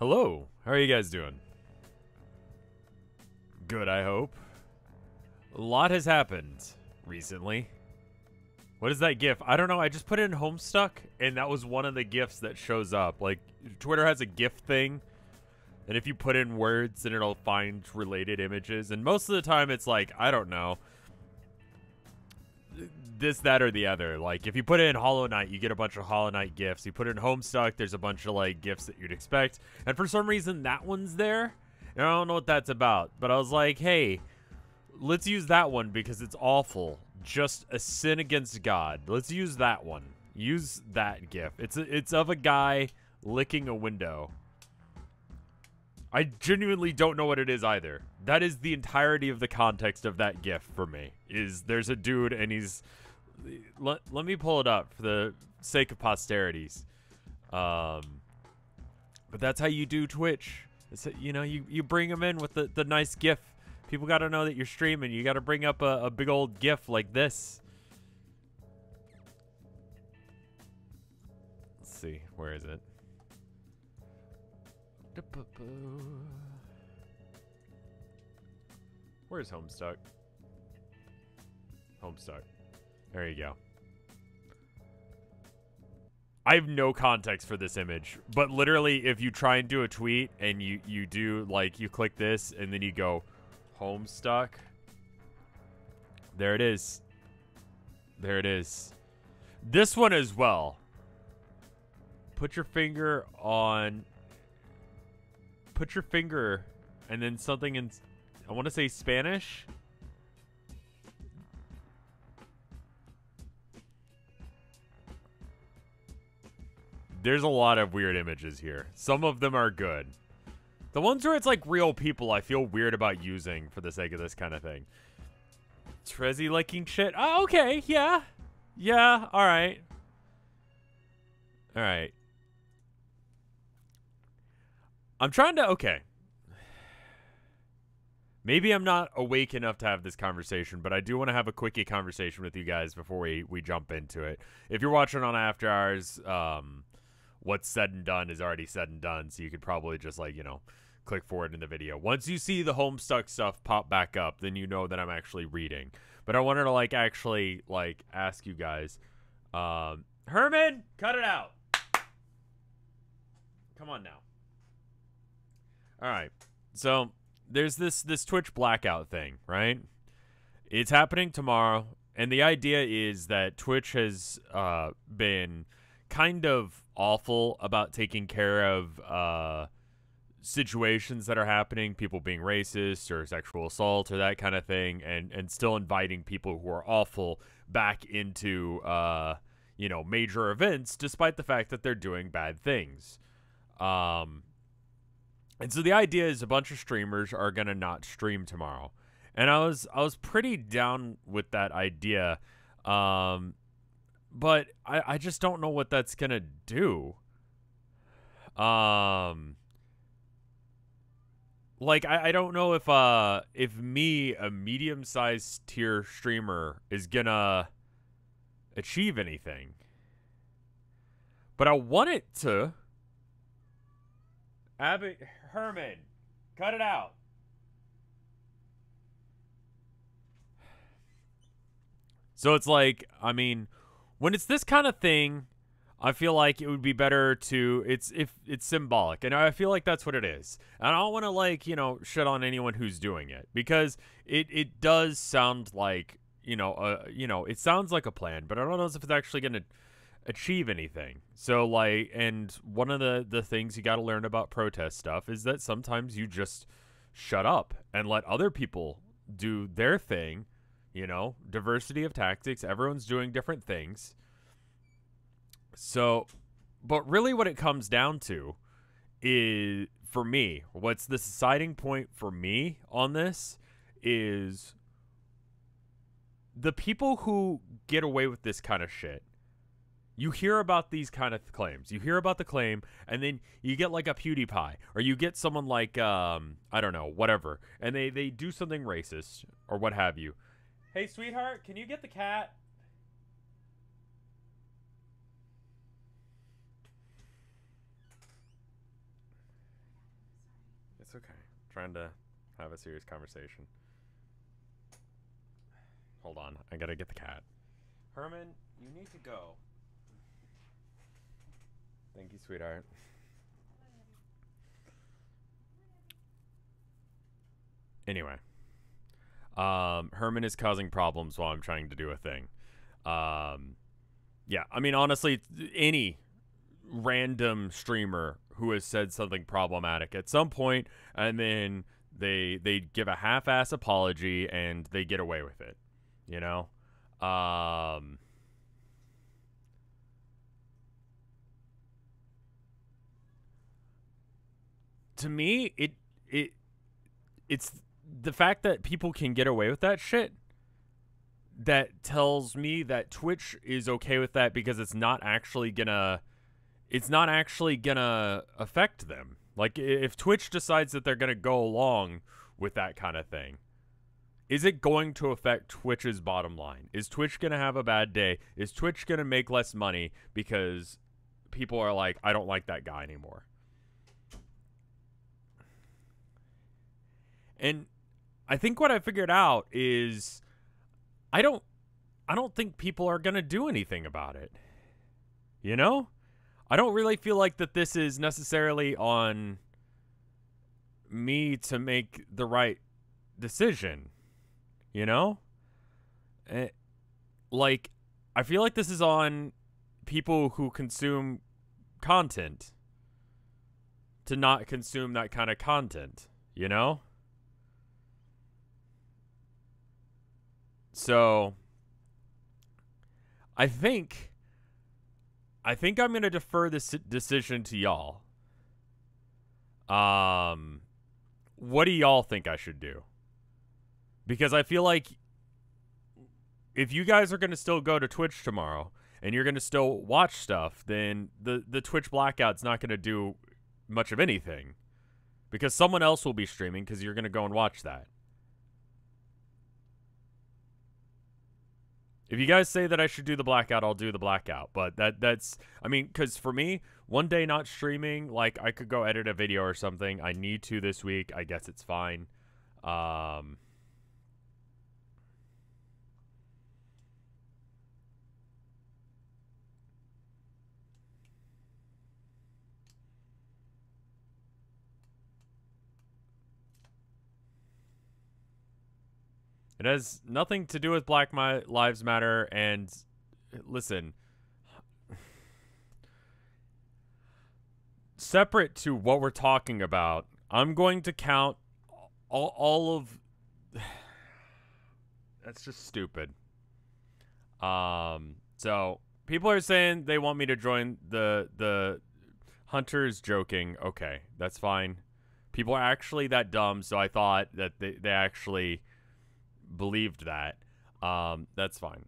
Hello, how are you guys doing? Good, I hope. A lot has happened recently. What is that GIF? I don't know, I just put it in Homestuck, and that was one of the GIFs that shows up. Like, Twitter has a GIF thing, and if you put in words, then it'll find related images, and most of the time it's like, I don't know, this, that, or the other. Like, if you put it in Hollow Knight, you get a bunch of Hollow Knight GIFs. You put it in Homestuck, there's a bunch of, like, GIFs that you'd expect. And for some reason, that one's there. And I don't know what that's about. But I was like, hey, let's use that one because it's awful. Just a sin against God. Let's use that one. Use that GIF. It's of a guy licking a window. I genuinely don't know what it is either. That is the entirety of the context of that GIF for me. Is there's a dude and he's... Let me pull it up for the sake of posterities. But that's how you do Twitch. It's, you know, you bring them in with the nice GIF. People got to know that you're streaming. You got to bring up a big old GIF like this. Let's see. Where is it? Where's Homestuck? Homestuck. There you go. I have no context for this image, but literally if you try and do a tweet and you do, like, you click this and then you go Homestuck, there it is. There it is. This one as well. Put your finger on... Put your finger and then something in... I want to say Spanish. There's a lot of weird images here. Some of them are good. The ones where it's like real people, I feel weird about using for the sake of this kind of thing. Trezzy licking shit. Oh, okay. Yeah. Yeah. All right. All right. I'm trying to... Okay. Maybe I'm not awake enough to have this conversation, but I do want to have a quickie conversation with you guys before we jump into it. If you're watching on After Hours, what's said and done is already said and done, so you could probably just, like, you know, click forward in the video. Once you see the Homestuck stuff pop back up, then you know that I'm actually reading. But I wanted to, like, actually, like, ask you guys. Herman, cut it out. Come on now. All right. So there's this Twitch blackout thing, right? It's happening tomorrow, and the idea is that Twitch has been kind of awful about taking care of situations that are happening, people being racist or sexual assault or that kind of thing, and still inviting people who are awful back into you know, major events, despite the fact that they're doing bad things. And so the idea is a bunch of streamers are gonna not stream tomorrow, and I was pretty down with that idea, but I just don't know what that's gonna do. Like I don't know if me, a medium-sized tier streamer, is gonna achieve anything, but I want it to. Abby, Herman, cut it out. So it's like, I mean, when it's this kind of thing, I feel like it would be better to, if it's symbolic, and I feel like that's what it is. And I don't want to, like, you know, shit on anyone who's doing it, because it does sound like, you know, it sounds like a plan, but I don't know if it's actually going to achieve anything. So, like, and one of the things you got to learn about protest stuff is that sometimes you just shut up and let other people do their thing. You know, diversity of tactics, everyone's doing different things. So, but really what it comes down to is, for me, what's the deciding point for me on this is the people who get away with this kind of shit. You hear about these kind of claims. You hear about the claim, and then you get like a PewDiePie, or you get someone like, I don't know, whatever, and they do something racist, or what have you. Hey, sweetheart, can you get the cat? It's okay. Trying to have a serious conversation. Hold on. I gotta get the cat. Herman, you need to go. Thank you, sweetheart. Anyway. Herman is causing problems while I'm trying to do a thing. Yeah, I mean, honestly, any random streamer who has said something problematic at some point, and then they give a half-ass apology and they get away with it, you know? To me, it's the fact that people can get away with that shit that tells me that Twitch is okay with that, because it's not actually gonna affect them. Like, if Twitch decides that they're gonna go along with that kind of thing, is it going to affect Twitch's bottom line? Is Twitch gonna have a bad day? Is Twitch gonna make less money because people are like, I don't like that guy anymore? And I think what I figured out is I don't think people are going to do anything about it. You know? I don't really feel like that this is necessarily on me to make the right decision. You know? Like, I feel like this is on people who consume content to not consume that kind of content. You know? So, I think I'm going to defer this decision to y'all. What do y'all think I should do? Because I feel like if you guys are going to still go to Twitch tomorrow and you're going to still watch stuff, then the Twitch blackout's not going to do much of anything. Because someone else will be streaming because you're going to go and watch that. If you guys say that I should do the blackout, I'll do the blackout. But that's, I mean, because for me, one day not streaming, like, I could go edit a video or something. I need to this week. I guess it's fine. It has nothing to do with Black Lives Matter, and listen, separate to what we're talking about, I'm going to count all of... That's just stupid. So, people are saying they want me to join the Hunters joking. Okay, that's fine. People are actually that dumb, so I thought that they actually... believed that. That's fine.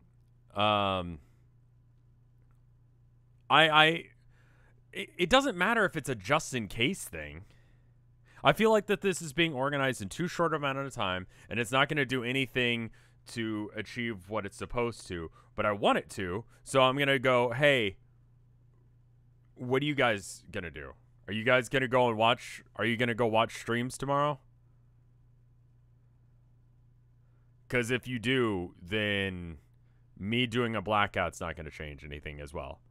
It doesn't matter if it's a just in case thing. I feel like that this is being organized in too short amount of time, and it's not going to do anything to achieve what it's supposed to, but I want it to, so I'm going to go, hey, what are you guys going to do? Are you guys going to go and watch? Are you going to go watch streams tomorrow? Because if you do, then me doing a blackout's not going to change anything as well.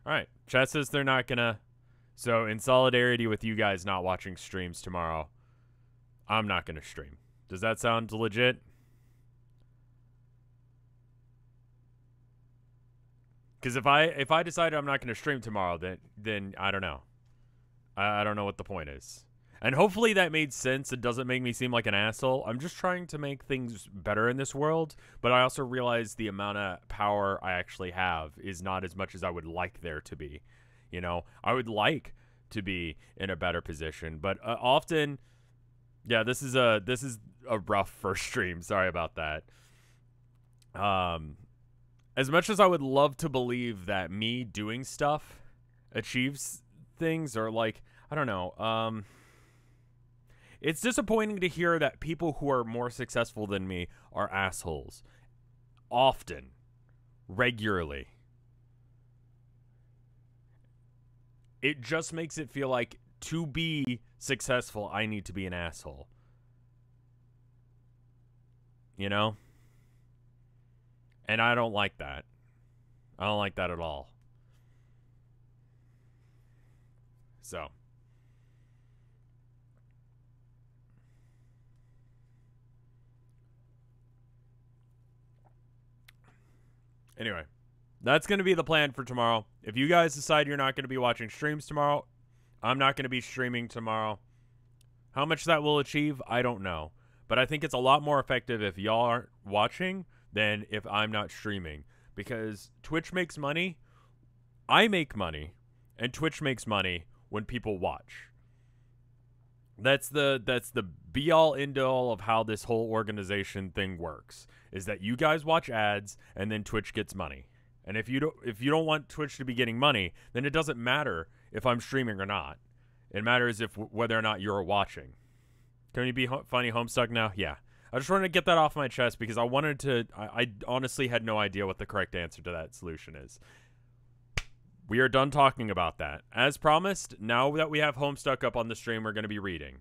All right. Chat says they're not going to. So in solidarity with you guys not watching streams tomorrow, I'm not going to stream. Does that sound legit? Because if I decide I'm not going to stream tomorrow, then I don't know. I don't know what the point is. And hopefully that made sense. It doesn't make me seem like an asshole. I'm just trying to make things better in this world, but I also realize the amount of power I actually have is not as much as I would like there to be. You know, I would like to be in a better position, but often, yeah, this is a rough first stream. Sorry about that. As much as I would love to believe that me doing stuff achieves things, or like, I don't know, It's disappointing to hear that people who are more successful than me are assholes. Often. Regularly. It just makes it feel like to be successful, I need to be an asshole. You know? And I don't like that. I don't like that at all. So. Anyway, that's going to be the plan for tomorrow. If you guys decide you're not going to be watching streams tomorrow, I'm not going to be streaming tomorrow. How much that will achieve, I don't know. But I think it's a lot more effective if y'all aren't watching than if I'm not streaming. Because Twitch makes money, I make money, and Twitch makes money when people watch. That's the be-all, end-all of how this whole organization thing works. Is that you guys watch ads, and then Twitch gets money. And if you don't want Twitch to be getting money, then it doesn't matter if I'm streaming or not. It matters if whether or not you're watching. Can you be funny Homestuck now? Yeah. I just wanted to get that off my chest because I wanted to. I honestly had no idea what the correct answer to that solution is. We are done talking about that. As promised, now that we have Homestuck up on the stream, we're going to be reading.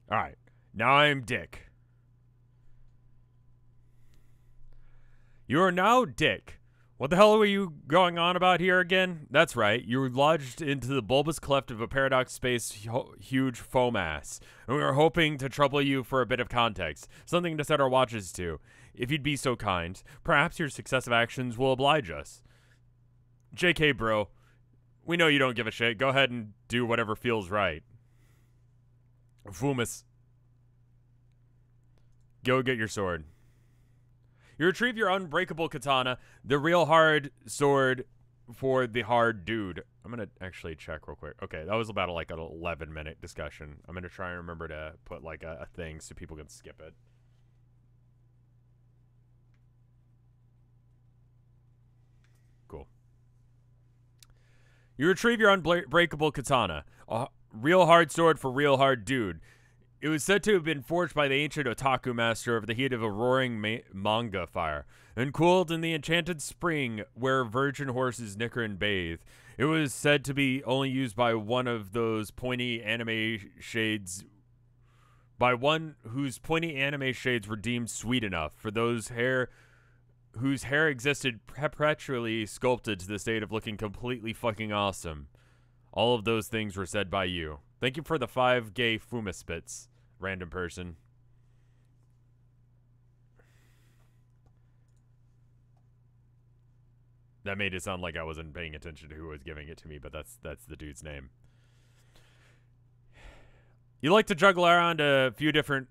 All right. Now I'm Dick. You are now Dick. What the hell were you going on about here again? That's right, you were lodged into the bulbous cleft of a paradox space huge foam ass, and we were hoping to trouble you for a bit of context, something to set our watches to. If you'd be so kind, perhaps your successive actions will oblige us. JK, bro. We know you don't give a shit. Go ahead and do whatever feels right. Fumus. Go get your sword. You retrieve your unbreakable katana, the real hard sword for the hard dude. I'm going to actually check real quick. Okay, that was about like an 11-minute discussion. I'm going to try and remember to put like a thing so people can skip it. Cool. You retrieve your unbreakable katana, a real hard sword for real hard dude. It was said to have been forged by the ancient otaku master over the heat of a roaring manga fire, and cooled in the enchanted spring where virgin horses nicker and bathe. It was said to be only used by one of those pointy anime shades, by one whose pointy anime shades were deemed sweet enough for those whose hair existed perpetually sculpted to the state of looking completely fucking awesome. All of those things were said by you. Thank you for the 5 gay fumaspits, random person. That made it sound like I wasn't paying attention to who was giving it to me, but that's the dude's name. You like to juggle around a few different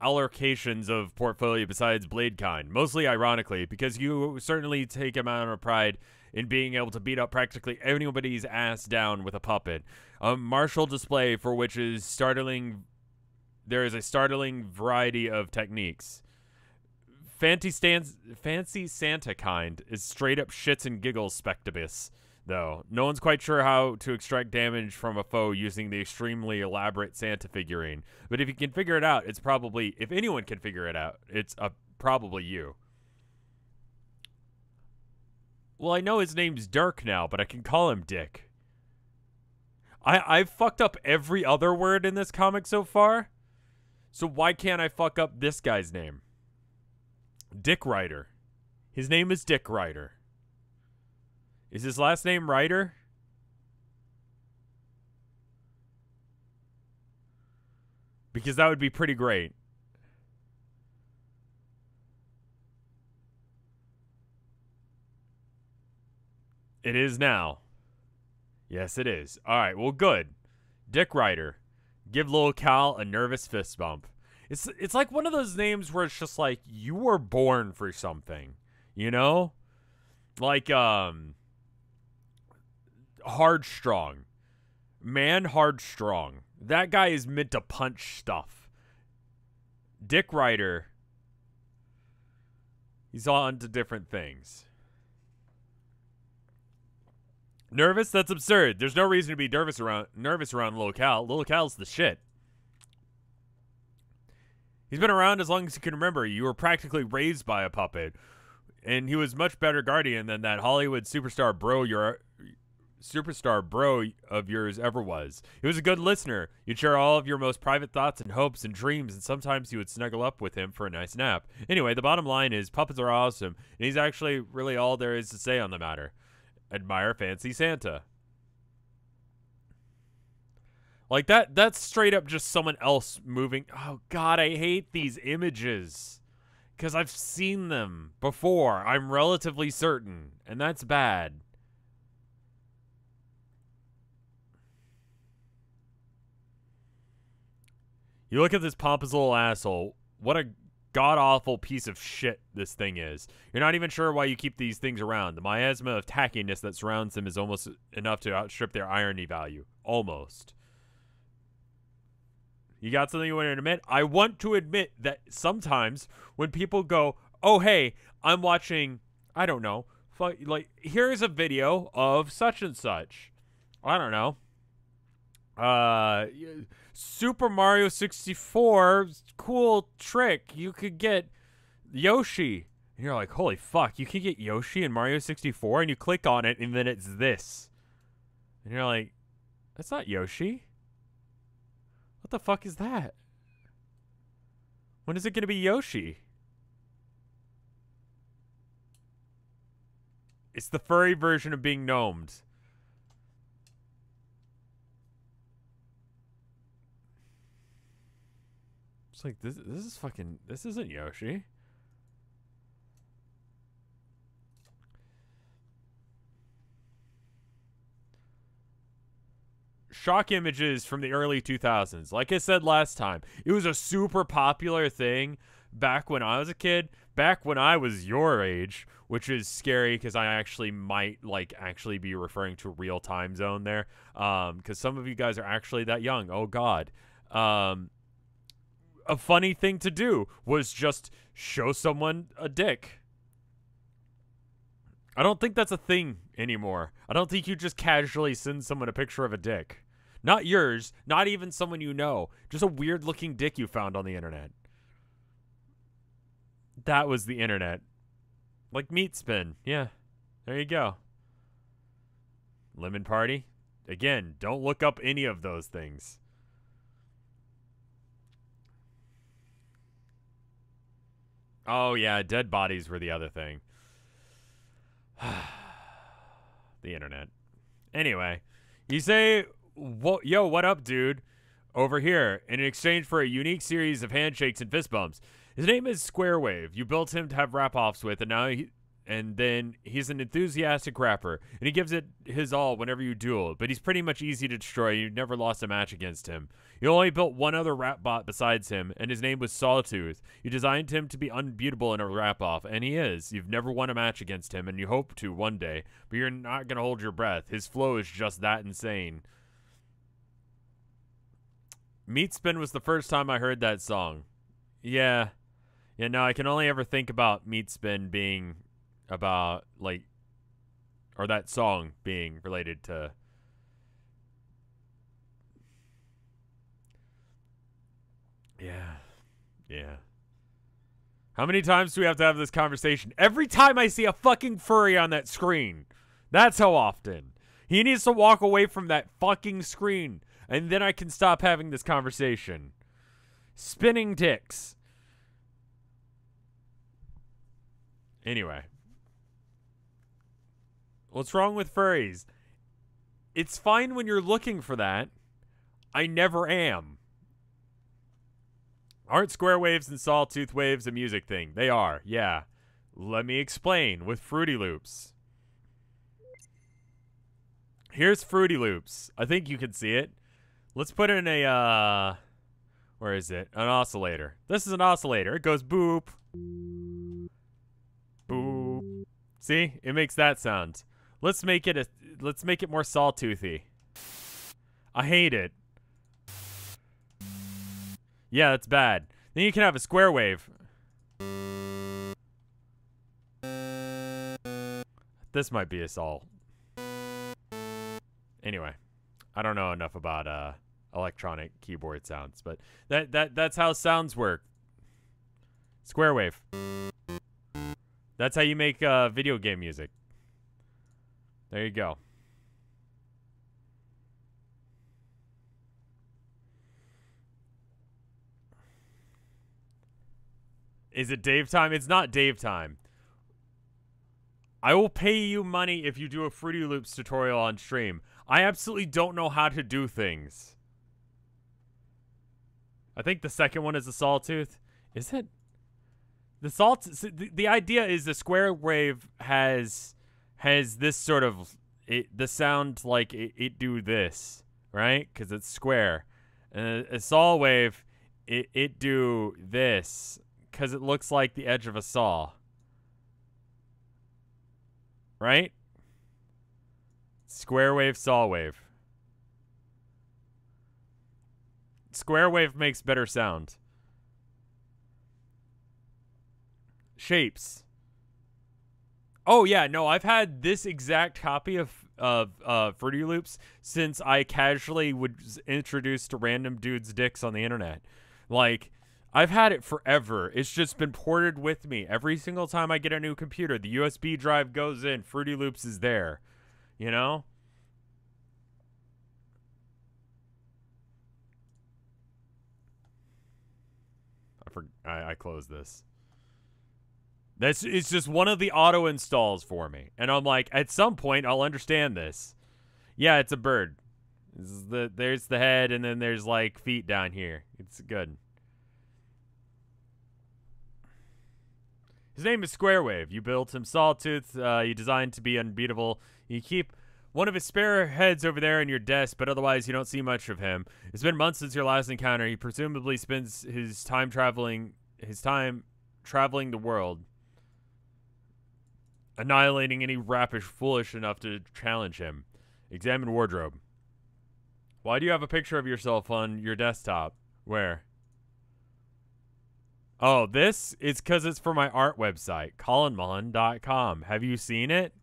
allocations of portfolio besides Bladekind, mostly ironically, because you certainly take a amount of pride in being able to beat up practically anybody's ass down with a puppet. A martial display for which is startling. There is a startling variety of techniques. Fancy Santa kind is straight up shits and giggles spectabus, though. No one's quite sure how to extract damage from a foe using the extremely elaborate Santa figurine. But if you can figure it out, it's probably, if anyone can figure it out, it's probably you. Well, I know his name's Dirk now, but I can call him Dick. I've fucked up every other word in this comic so far, so why can't I fuck up this guy's name? Dick Ryder. His name is Dick Ryder. Is his last name Ryder? Because that would be pretty great. It is now. Yes, it is. All right, well, good. Dick Ryder. Give little Cal a nervous fist bump. It's like one of those names where it's just like, you were born for something, you know? Like, Hardstrong. Man Hardstrong. That guy is meant to punch stuff. Dick Rider. He's on to different things. Nervous? That's absurd. There's no reason to be nervous around Lil Cal. Lil Cal's the shit. He's been around as long as you can remember. You were practically raised by a puppet. And he was much better guardian than that Hollywood superstar bro of yours ever was. He was a good listener. You'd share all of your most private thoughts and hopes and dreams, and sometimes you would snuggle up with him for a nice nap. Anyway, the bottom line is puppets are awesome, and he's actually really all there is to say on the matter. Admire Fancy Santa. Like that's straight up just someone else moving. Oh God, I hate these images. Because I've seen them before, I'm relatively certain, and that's bad. You look at this pompous little asshole. What a god-awful piece of shit this thing is. You're not even sure why you keep these things around. The miasma of tackiness that surrounds them is almost enough to outstrip their irony value. Almost. You got something you want to admit? I want to admit that sometimes when people go, oh, hey, I'm watching, I don't know, like, here's a video of such and such. I don't know. Super Mario 64, cool trick. You could get Yoshi. And you're like, holy fuck, you can get Yoshi in Mario 64? And you click on it, and then it's this. And you're like, that's not Yoshi. What the fuck is that? When is it going to be Yoshi? It's the furry version of being gnomed. It's like, this is fucking, this isn't Yoshi. Shock images from the early 2000s. Like I said last time, it was a super popular thing back when I was a kid, back when I was your age, which is scary because I actually might actually be referring to real time zone there, because some of you guys are actually that young. Oh God. A funny thing to do was just show someone a dick. I don't think that's a thing anymore. I don't think you just casually send someone a picture of a dick. Not yours, not even someone you know. Just a weird looking dick you found on the internet. That was the internet. Like Meat Spin. Yeah. There you go. Lemon Party. Again, don't look up any of those things. Oh, yeah, dead bodies were the other thing. The internet. Anyway, you say, yo, what up, dude? Over here, in exchange for a unique series of handshakes and fist bumps. His name is Squarewave. You built him to have rap-offs with, and then he's an enthusiastic rapper, and he gives it his all whenever you duel, but he's pretty much easy to destroy. You've never lost a match against him. You only built one other rap bot besides him, and his name was Sawtooth. You designed him to be unbeatable in a rap-off, and he is. You've never won a match against him, and you hope to one day, but you're not going to hold your breath. His flow is just that insane. Meat Spin was the first time I heard that song. Yeah. Yeah, no, I can only ever think about Meat Spin being about, like, or that song being related to yeah. How many times do we have to have this conversation? Every time I see a fucking furry on that screen. That's how often. He needs to walk away from that fucking screen, and then I can stop having this conversation. Spinning dicks. Anyway. What's wrong with furries? It's fine when you're looking for that. I never am. Aren't square waves and sawtooth waves a music thing? They are, yeah. Let me explain with Fruity Loops. Here's Fruity Loops. I think you can see it. Let's put in a, where is it? An oscillator. This is an oscillator. It goes boop. Boop. See? It makes that sound. Let's make it more sawtoothy. I hate it. Yeah, that's bad. Then you can have a square wave. This might be a sol. Anyway, I don't know enough about electronic keyboard sounds, but that's how sounds work. Square wave. That's how you make video game music. There you go. Is it Dave time? It's not Dave time. I will pay you money if you do a Fruity Loops tutorial on stream. I absolutely don't know how to do things. I think the second one is the sawtooth. Is it? The idea is the square wave has this sort of the sound like it do this, right? Because it's square. And a saw wave, it do this because it looks like the edge of a saw. Right? Square wave, saw wave. Square wave makes better sound. Shapes. Oh yeah, no, I've had this exact copy of Fruity Loops since I casually was introduced to random dudes' dicks on the internet. Like, I've had it forever. It's just been ported with me. Every single time I get a new computer, the USB drive goes in, Fruity Loops is there. You know? I closed this. It's just one of the auto installs for me. And I'm like, at some point, I'll understand this. Yeah, it's a bird. There's the head, and then there's, like, feet down here. It's good. His name is Squarewave. You built him Sawtooth. You designed to be unbeatable. You keep one of his spare heads over there in your desk, but otherwise you don't see much of him. It's been months since your last encounter. He presumably spends his time traveling the world, annihilating any rapish foolish enough to challenge him. Examine wardrobe. Why do you have a picture of yourself on your desktop? Where? Oh, this? It's because it's for my art website, colinmullen.com. Have you seen it?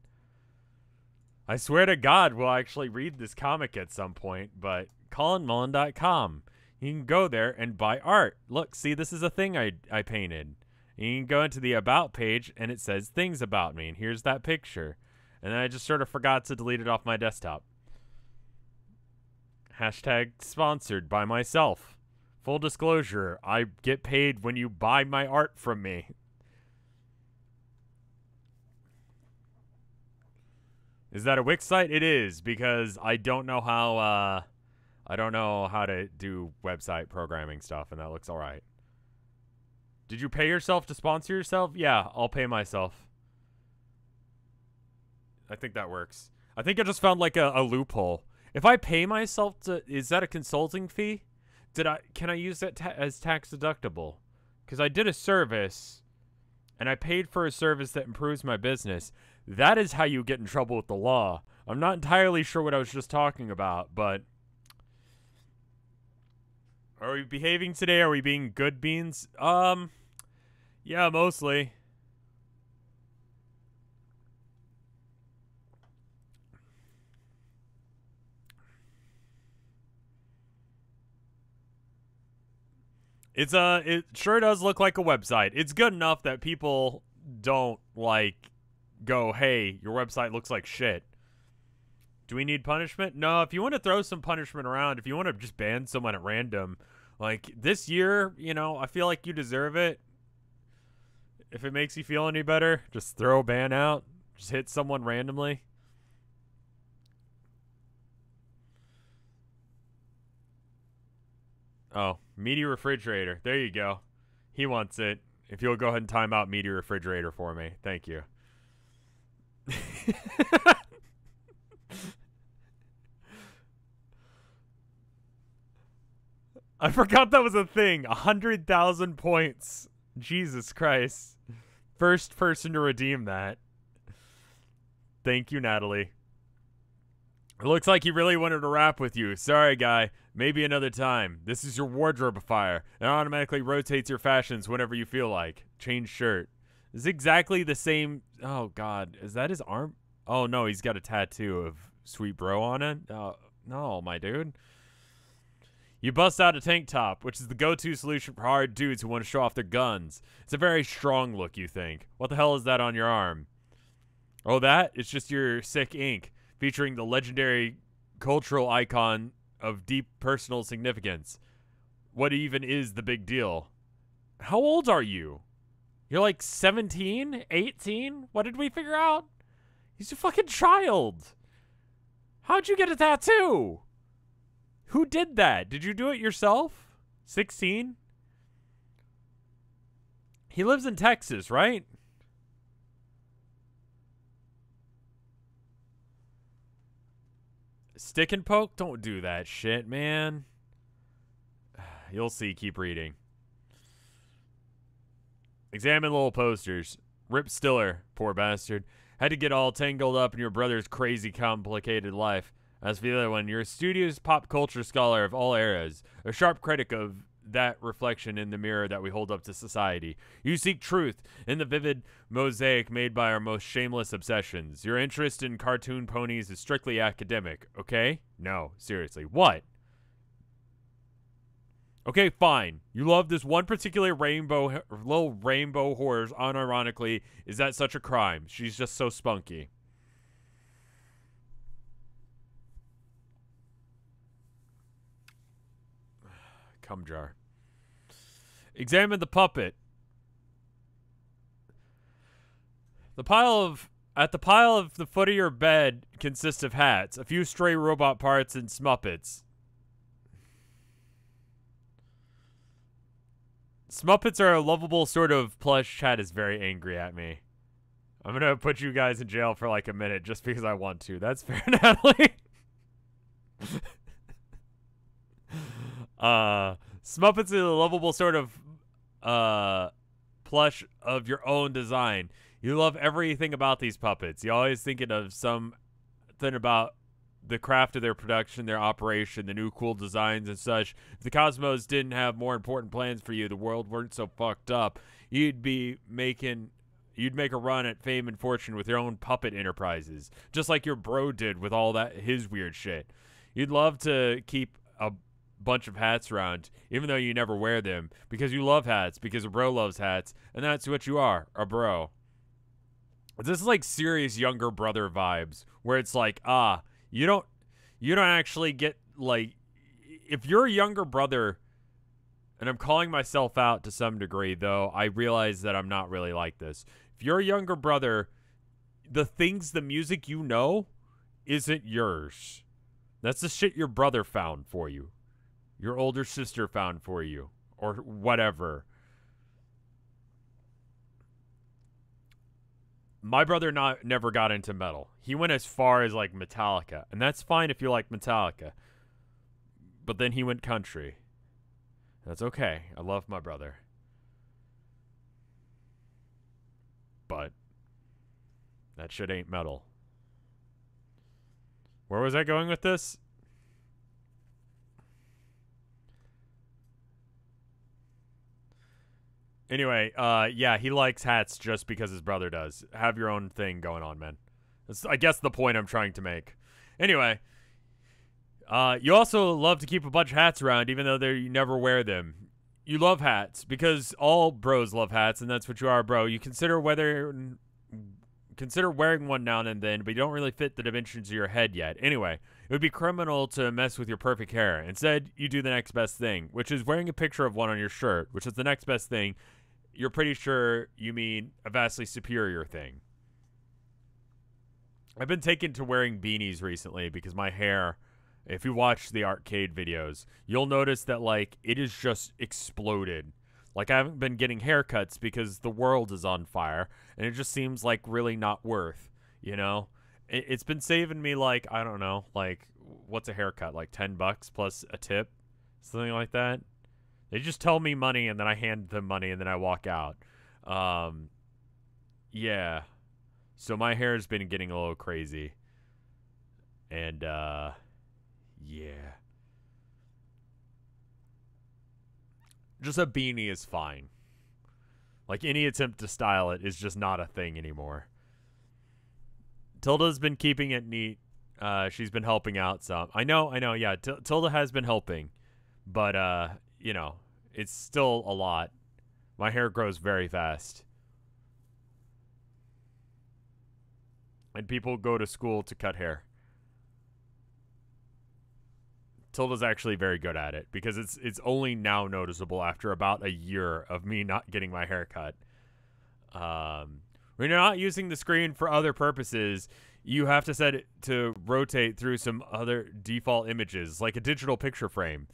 I swear to God we'll actually read this comic at some point, but colinmullen.com. You can go there and buy art. Look, see, this is a thing I painted. You can go into the About page, and it says things about me, and here's that picture. And then I just sort of forgot to delete it off my desktop. Hashtag sponsored by myself. Full disclosure, I get paid when you buy my art from me. Is that a Wix site? It is, because I don't know how to do website programming stuff, and that looks all right. Did you pay yourself to sponsor yourself? Yeah, I'll pay myself. I think that works. I think I just found like a loophole. If I pay myself to, is that a consulting fee? Can I use that as tax deductible? Because I did a service, and I paid for a service that improves my business. That is how you get in trouble with the law. I'm not entirely sure what I was just talking about, but are we behaving today? Are we being good beans? Yeah, mostly. It sure does look like a website. It's good enough that people don't, like, go, hey, your website looks like shit. Do we need punishment? No, if you want to throw some punishment around, if you want to just ban someone at random, like, this year, you know, I feel like you deserve it. If it makes you feel any better, just throw a ban out. Just hit someone randomly. Oh, media refrigerator. There you go. He wants it. If you'll go ahead and time out media refrigerator for me. Thank you. I forgot that was a thing. 100,000 points. Jesus Christ. First person to redeem that. Thank you, Natalie. It looks like he really wanted to rap with you. Sorry, guy. Maybe another time. This is your wardrobe fire. It automatically rotates your fashions whenever you feel like. Change shirt. It's exactly the same. Oh, God. Is that his arm? Oh, no. He's got a tattoo of Sweet Bro on it. No, my dude. You bust out a tank top, which is the go-to solution for hard dudes who want to show off their guns. It's a very strong look, you think. What the hell is that on your arm? Oh, that? It's just your sick ink, featuring the legendary cultural icon of deep personal significance. What even is the big deal? How old are you? You're like 17? 18? What did we figure out? He's a fucking child. How'd you get a tattoo? Who did that? Did you do it yourself? 16? He lives in Texas, right? Stick and poke? Don't do that shit, man. You'll see. Keep reading. Examine little posters. Rip Stiller, poor bastard. Had to get all tangled up in your brother's crazy, complicated life. As for the other one, you're a studious pop culture scholar of all eras, a sharp critic of that reflection in the mirror that we hold up to society. You seek truth in the vivid mosaic made by our most shameless obsessions. Your interest in cartoon ponies is strictly academic, okay? No, seriously. What? Okay, fine. You love this one particular little rainbow horse unironically. Is that such a crime? She's just so spunky. Cum jar. Examine the puppet. At the pile of the foot of your bed consists of hats, a few stray robot parts, and smuppets. Smuppets are a lovable sort of plush. Chat is very angry at me. I'm gonna put you guys in jail for like a minute just because I want to. That's fair, Natalie. Smuppets is a lovable sort of plush of your own design. You love everything about these puppets. You always thinking of something about the craft of their production, their operation, the new cool designs and such. If the cosmos didn't have more important plans for you, the world weren't so fucked up, you'd make a run at fame and fortune with your own puppet enterprises, just like your bro did with all that his weird shit. You'd love to keep a bunch of hats around, even though you never wear them, because you love hats, because a bro loves hats, and that's what you are, a bro. This is like serious younger brother vibes, where it's like, you don't actually get, like, if you're a younger brother, and I'm calling myself out to some degree, though I realize that I'm not really like this. If you're a younger brother, the music you know isn't yours. That's the shit your brother found for you. Your older sister found for you. Or whatever. My brother never got into metal. He went as far as, like, Metallica. And that's fine if you like Metallica. But then he went country. That's okay. I love my brother. But that shit ain't metal. Where was I going with this? Anyway, yeah, he likes hats just because his brother does. Have your own thing going on, man. That's, I guess, the point I'm trying to make. Anyway, you also love to keep a bunch of hats around, even though you never wear them. You love hats because all bros love hats, and that's what you are, bro. You consider wearing one now and then, but you don't really fit the dimensions of your head yet. Anyway, it would be criminal to mess with your perfect hair. Instead, you do the next best thing, which is wearing a picture of one on your shirt, which is the next best thing. You're pretty sure you mean a vastly superior thing. I've been taken to wearing beanies recently because my hair, if you watch the arcade videos, you'll notice that, like, it is just exploded. Like, I haven't been getting haircuts because the world is on fire, and it just seems, like, really not worth, you know? It's been saving me, like, I don't know, like, what's a haircut? Like, $10 plus a tip? Something like that? They just tell me money, and then I hand them money, and then I walk out. Yeah. So my hair's been getting a little crazy. And, yeah. Just a beanie is fine. Like, any attempt to style it is just not a thing anymore. Tilda's been keeping it neat. She's been helping out some. I know, yeah. Tilda has been helping. But, you know, it's still a lot. My hair grows very fast. And people go to school to cut hair. Tilda's actually very good at it because it's only now noticeable after about a year of me not getting my hair cut. When you're not using the screen for other purposes, you have to set it to rotate through some other default images, like a digital picture frame.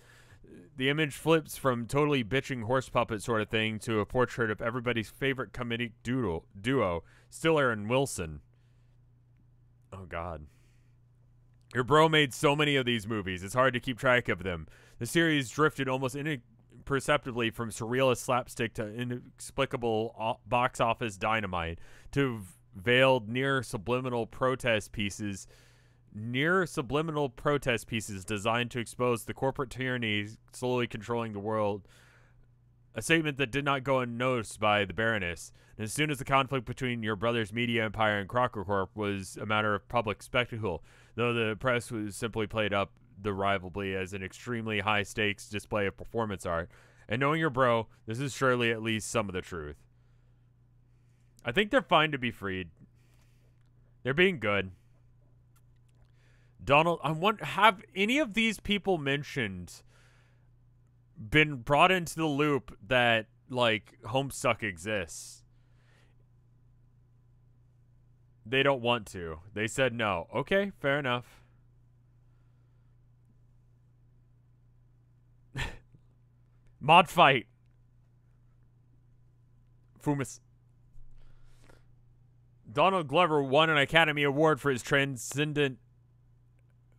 The image flips from totally bitching horse puppet sort of thing to a portrait of everybody's favorite comedic duo, Stiller and Wilson. Oh, God. Your bro made so many of these movies, it's hard to keep track of them. The series drifted almost imperceptibly from surrealist slapstick to inexplicable box office dynamite to veiled near subliminal protest pieces designed to expose the corporate tyranny slowly controlling the world. A statement that did not go unnoticed by the Baroness. And as soon as the conflict between your brother's media empire and Crocker Corp was a matter of public spectacle, though the press was simply played up the rivalry as an extremely high-stakes display of performance art. And knowing your bro, this is surely at least some of the truth. I think they're fine to be freed. They're being good. Donald, have any of these people mentioned been brought into the loop that, like, Homestuck exists? They don't want to. They said no. Okay, fair enough. Mod fight. Fumus. Donald Glover won an Academy Award for his transcendent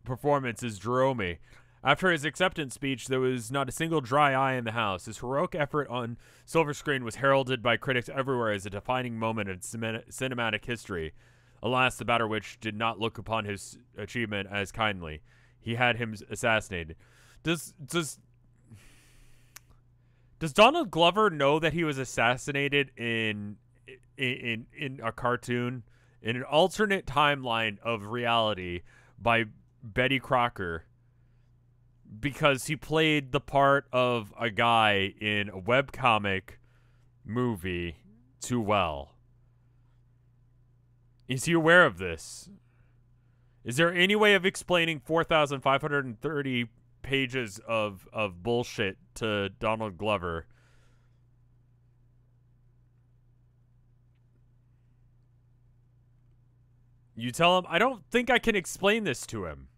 performance as Jerome. After his acceptance speech, there was not a single dry eye in the house. His heroic effort on silver screen was heralded by critics everywhere as a defining moment in cinematic history. Alas, the Batter Witch did not look upon his achievement as kindly. He had him assassinated. Does Donald Glover know that he was assassinated in a cartoon, in an alternate timeline of reality by Betty Crocker, because he played the part of a guy in a webcomic movie too well? Is he aware of this? Is there any way of explaining 4,530 pages of bullshit to Donald Glover? You tell him, I don't think I can explain this to him.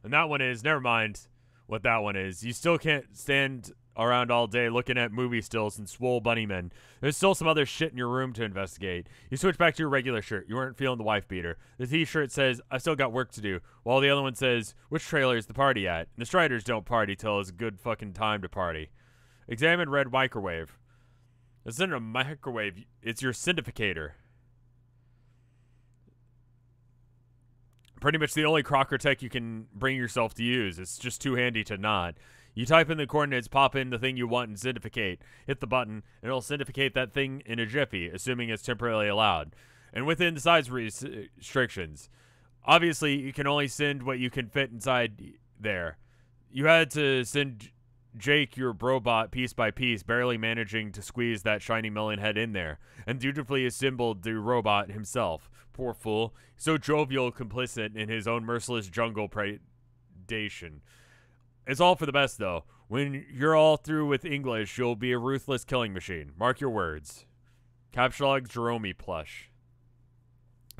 And that one is, never mind what that one is. You still can't stand around all day looking at movie stills and swole bunny men. There's still some other shit in your room to investigate. You switch back to your regular shirt. You weren't feeling the wife beater. The t-shirt says, I still got work to do, while the other one says, which trailer is the party at? And the Striders don't party till it's a good fucking time to party. Examine red microwave. It's not a microwave. It's your syndicator. Pretty much the only Crocker tech you can bring yourself to use. It's just too handy to not. You type in the coordinates, pop in the thing you want, and syndificate. Hit the button, and it'll syndificate that thing in a jiffy, assuming it's temporarily allowed. And within the size restrictions. Obviously, you can only send what you can fit inside there. You had to send Jake your brobot piece by piece, barely managing to squeeze that shiny melon head in there, and dutifully assembled the robot himself. Poor fool. So jovial, complicit in his own merciless jungle predation. It's all for the best, though. When you're all through with English, you'll be a ruthless killing machine. Mark your words. Capshlog Jerome plush.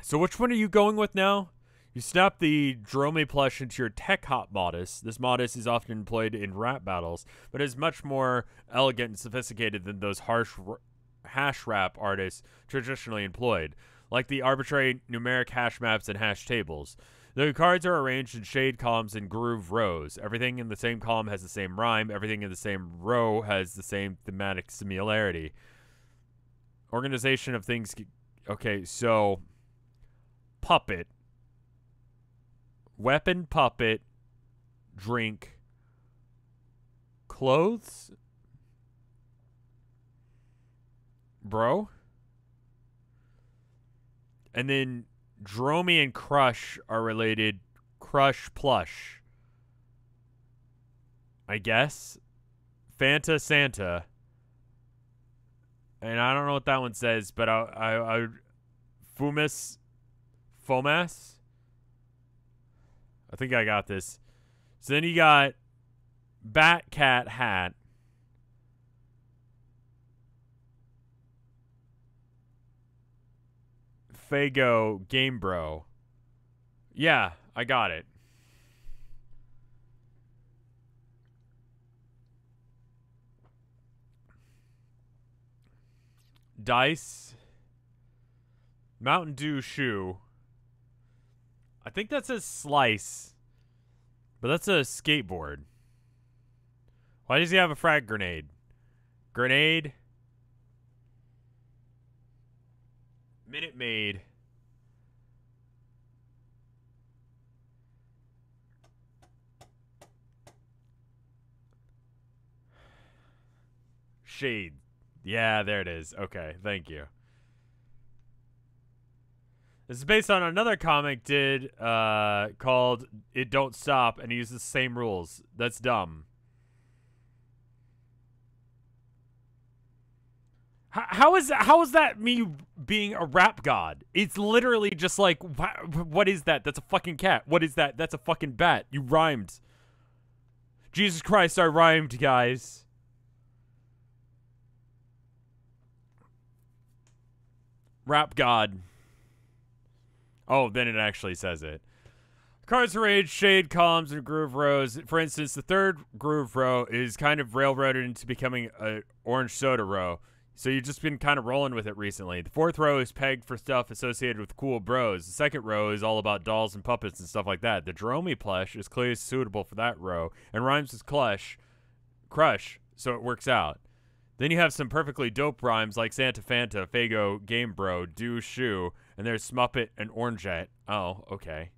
So which one are you going with now? You snap the Jerome plush into your tech hop modus. This modus is often employed in rap battles, but is much more elegant and sophisticated than those harsh hash rap artists traditionally employed, like the arbitrary numeric hash maps and hash tables. The cards are arranged in shade columns and groove rows. Everything in the same column has the same rhyme. Everything in the same row has the same thematic similarity. Organization of things Okay, so puppet, weapon, puppet, drink, clothes, bro, and then Dromy and Crush are related. Crush plush, I guess. Fanta Santa. And I don't know what that one says, but I Fumas, Fomas. I think I got this. So then you got Bat Cat Hat. Fago Game Bro. Yeah, I got it. Dice. Mountain Dew shoe. I think that says slice. But that's a skateboard. Why does he have a frag grenade? Grenade. Minute Maid. Shade. Yeah, there it is. Okay, thank you. This is based on another comic called It Don't Stop, and he uses the same rules. That's dumb. How is that me being a rap god? It's literally just like, what is that? That's a fucking cat. What is that? That's a fucking bat. You rhymed. Jesus Christ, I rhymed, guys. Rap god. Oh, then it actually says it. Cards Rage, Shade, Columns, and Groove Rows. For instance, the third Groove Row is kind of railroaded into becoming an orange soda row. So you've just been kind of rolling with it recently. The fourth row is pegged for stuff associated with cool bros. The second row is all about dolls and puppets and stuff like that. The Jerome plush is clearly suitable for that row and rhymes with crush, so it works out. Then you have some perfectly dope rhymes like Santa Fanta, Fago, Game Bro, Do Shoe, and there's Smuppet and Orangeette. Oh, okay.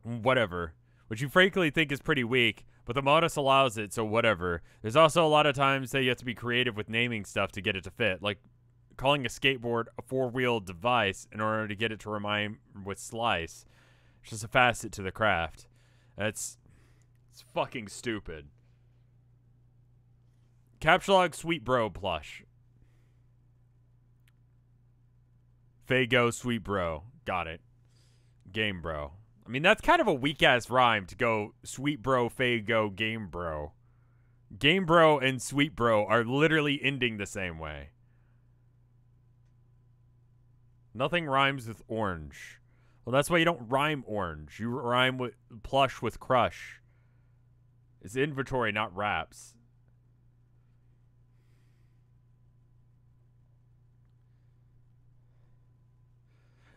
Whatever. Which you frankly think is pretty weak, but the modus allows it, so whatever. There's also a lot of times that you have to be creative with naming stuff to get it to fit, like calling a skateboard a four-wheeled device in order to get it to rhyme with slice. It's just a facet to the craft. It's fucking stupid. Capsulog Sweet Bro plush. Fago Sweet Bro. Got it. Game Bro. I mean, that's kind of a weak-ass rhyme to go Sweet Bro, Fago, Game Bro. Game Bro and Sweet Bro are literally ending the same way. Nothing rhymes with orange. Well, that's why you don't rhyme orange. You rhyme with plush with crush. It's inventory, not raps.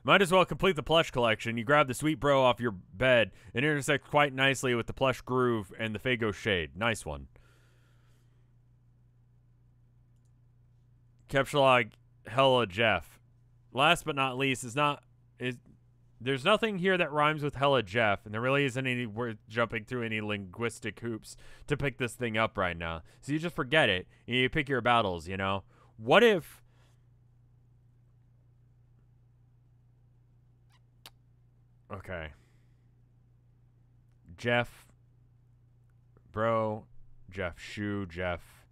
Might as well complete the plush collection. You grab the Sweet Bro off your bed and intersect quite nicely with the plush groove and the Fago shade. Nice one. Capsulog Hella Jeff. Last but not least, there's nothing here that rhymes with Hella Jeff, and there really isn't any worth jumping through any linguistic hoops to pick this thing up right now. So you just forget it, and you pick your battles, you know? What if... Okay. Jeff. Bro. Jeff Shoe. Jeff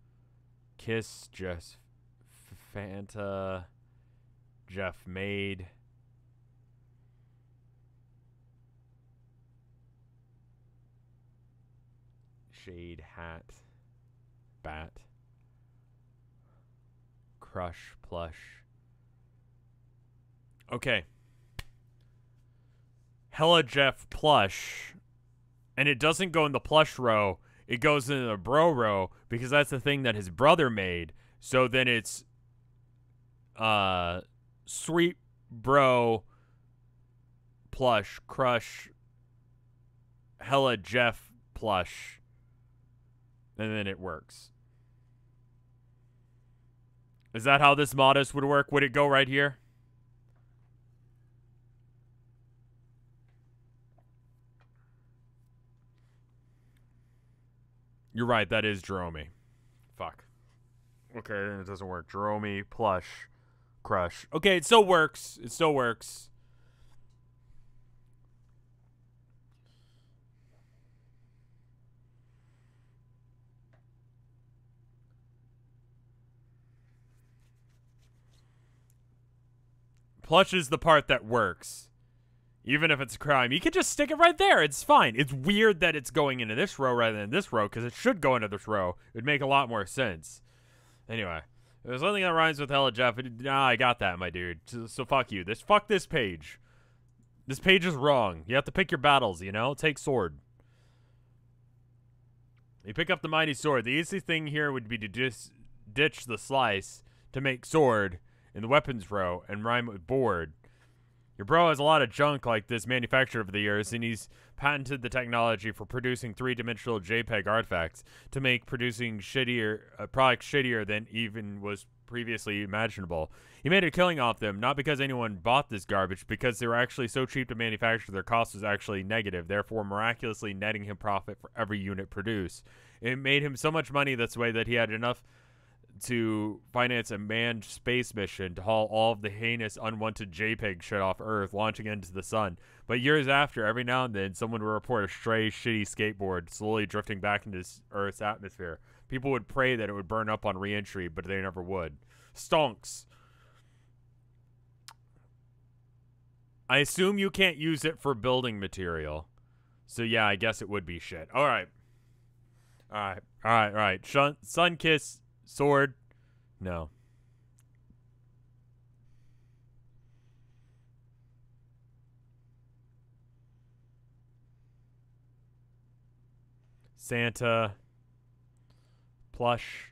Kiss. Jeff Fanta. Jeff Maid. Shade Hat. Bat. Crush Plush. Okay. Hella Jeff plush, and it doesn't go in the plush row, it goes in the bro row, because that's the thing that his brother made. So then it's Sweet Bro plush, crush, Hella Jeff plush, and then it works. Is that how this modus would work? Would it go right here? You're right, that is Jerome. Fuck. Okay, then it doesn't work. Jerome, plush, crush. Okay, it still works. It still works. Plush is the part that works. Even if it's a crime, you can just stick it right there. It's fine. It's weird that it's going into this row rather than this row, because it should go into this row. It would make a lot more sense. Anyway, if there's something that rhymes with Hella Jeff, nah, I got that, my dude. So fuck you. Fuck this page. This page is wrong. You have to pick your battles, you know? Take sword. You pick up the mighty sword. The easy thing here would be to just ditch the slice to make sword in the weapons row and rhyme with board. Your bro has a lot of junk like this manufactured over the years, and he's patented the technology for producing three-dimensional JPEG artifacts to make producing products shittier than even was previously imaginable. He made a killing off them, not because anyone bought this garbage, because they were actually so cheap to manufacture their cost was actually negative, therefore miraculously netting him profit for every unit produced. It made him so much money this way that he had enough to finance a manned space mission to haul all of the heinous, unwanted JPEG shit off Earth, launching into the sun. But years after, every now and then, someone would report a stray, shitty skateboard slowly drifting back into Earth's atmosphere. People would pray that it would burn up on re-entry, but they never would. Stonks. I assume you can't use it for building material. So yeah, I guess it would be shit. Alright. Alright. Sunkiss. Sword. No. Santa. Plush.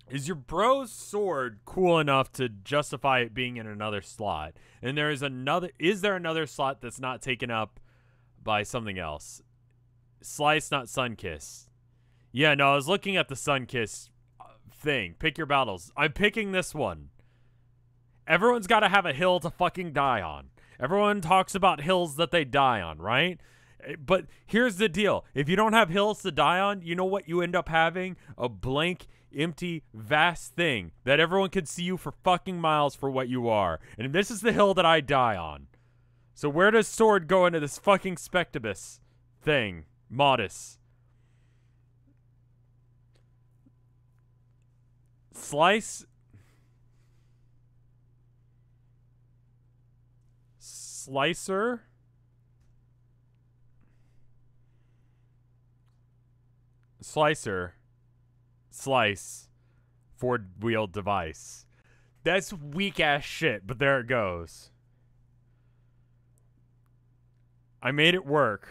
Is your bro's sword cool enough to justify it being in another slot? And is there another slot that's not taken up by something else? Slice, not Sunkiss. Yeah, no, I was looking at the Sunkiss thing. Pick your battles. I'm picking this one. Everyone's got to have a hill to fucking die on. Everyone talks about hills that they die on, right? But here's the deal. If you don't have hills to die on, you know what you end up having? A blank, empty, vast thing that everyone can see you for fucking miles for what you are. And this is the hill that I die on. So where does sword go into this fucking spectibus thing? Modus. Slice. Slicer. Slicer. Slice. Four-wheel device. That's weak-ass shit, but there it goes. I made it work.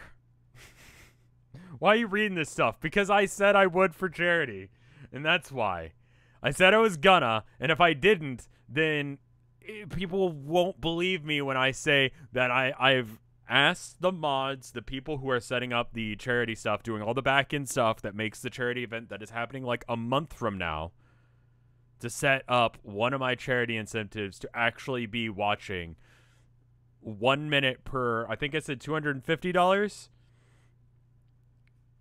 Why are you reading this stuff? Because I said I would for charity. And that's why. I said I was gonna, and if I didn't, then people won't believe me when I say that I've asked the mods, the people who are setting up the charity stuff, doing all the back-end stuff that makes the charity event that is happening like a month from now, to set up one of my charity incentives to actually be watching 1 minute per, I think I said $250?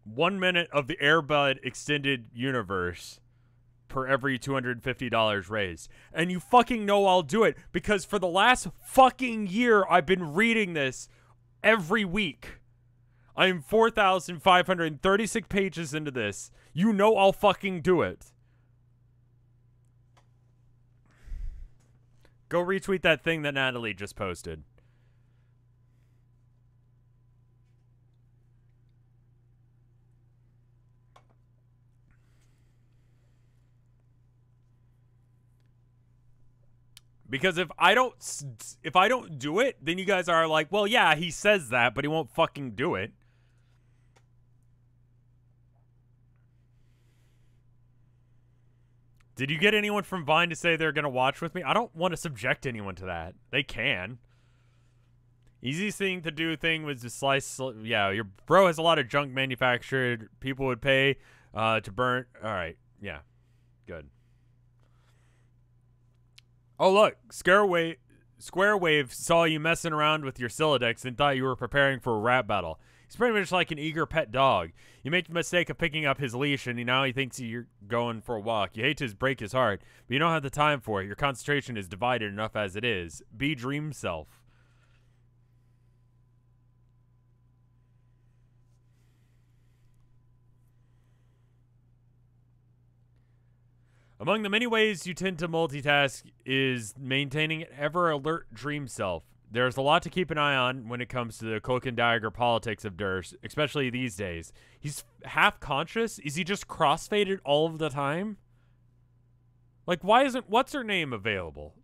1 minute of the Airbud Extended Universe per every $250 raised. And you fucking know I'll do it, because for the last fucking year, I've been reading this every week. I'm 4,536 pages into this. You know I'll fucking do it. Go retweet that thing that Natalie just posted. Because if I don't do it, then you guys are like, well, yeah, he says that, but he won't fucking do it. Did you get anyone from Vine to say they're going to watch with me? I don't want to subject anyone to that. They can. Easiest thing to do was to slice. Yeah, your bro has a lot of junk manufactured. People would pay To burn. All right. Yeah. Good. Oh, look. Square Wave saw you messing around with your Silodex and thought you were preparing for a rap battle. He's pretty much like an eager pet dog. You make the mistake of picking up his leash, and now he thinks you're going for a walk. You hate to break his heart, but you don't have the time for it. Your concentration is divided enough as it is. Be dream self. Among the many ways you tend to multitask is maintaining an ever-alert dream self. There's a lot to keep an eye on when it comes to the cloak and dagger politics of Durst, especially these days. He's half conscious? Is he just crossfaded all of the time? Like, why isn't What's-Her-Name available?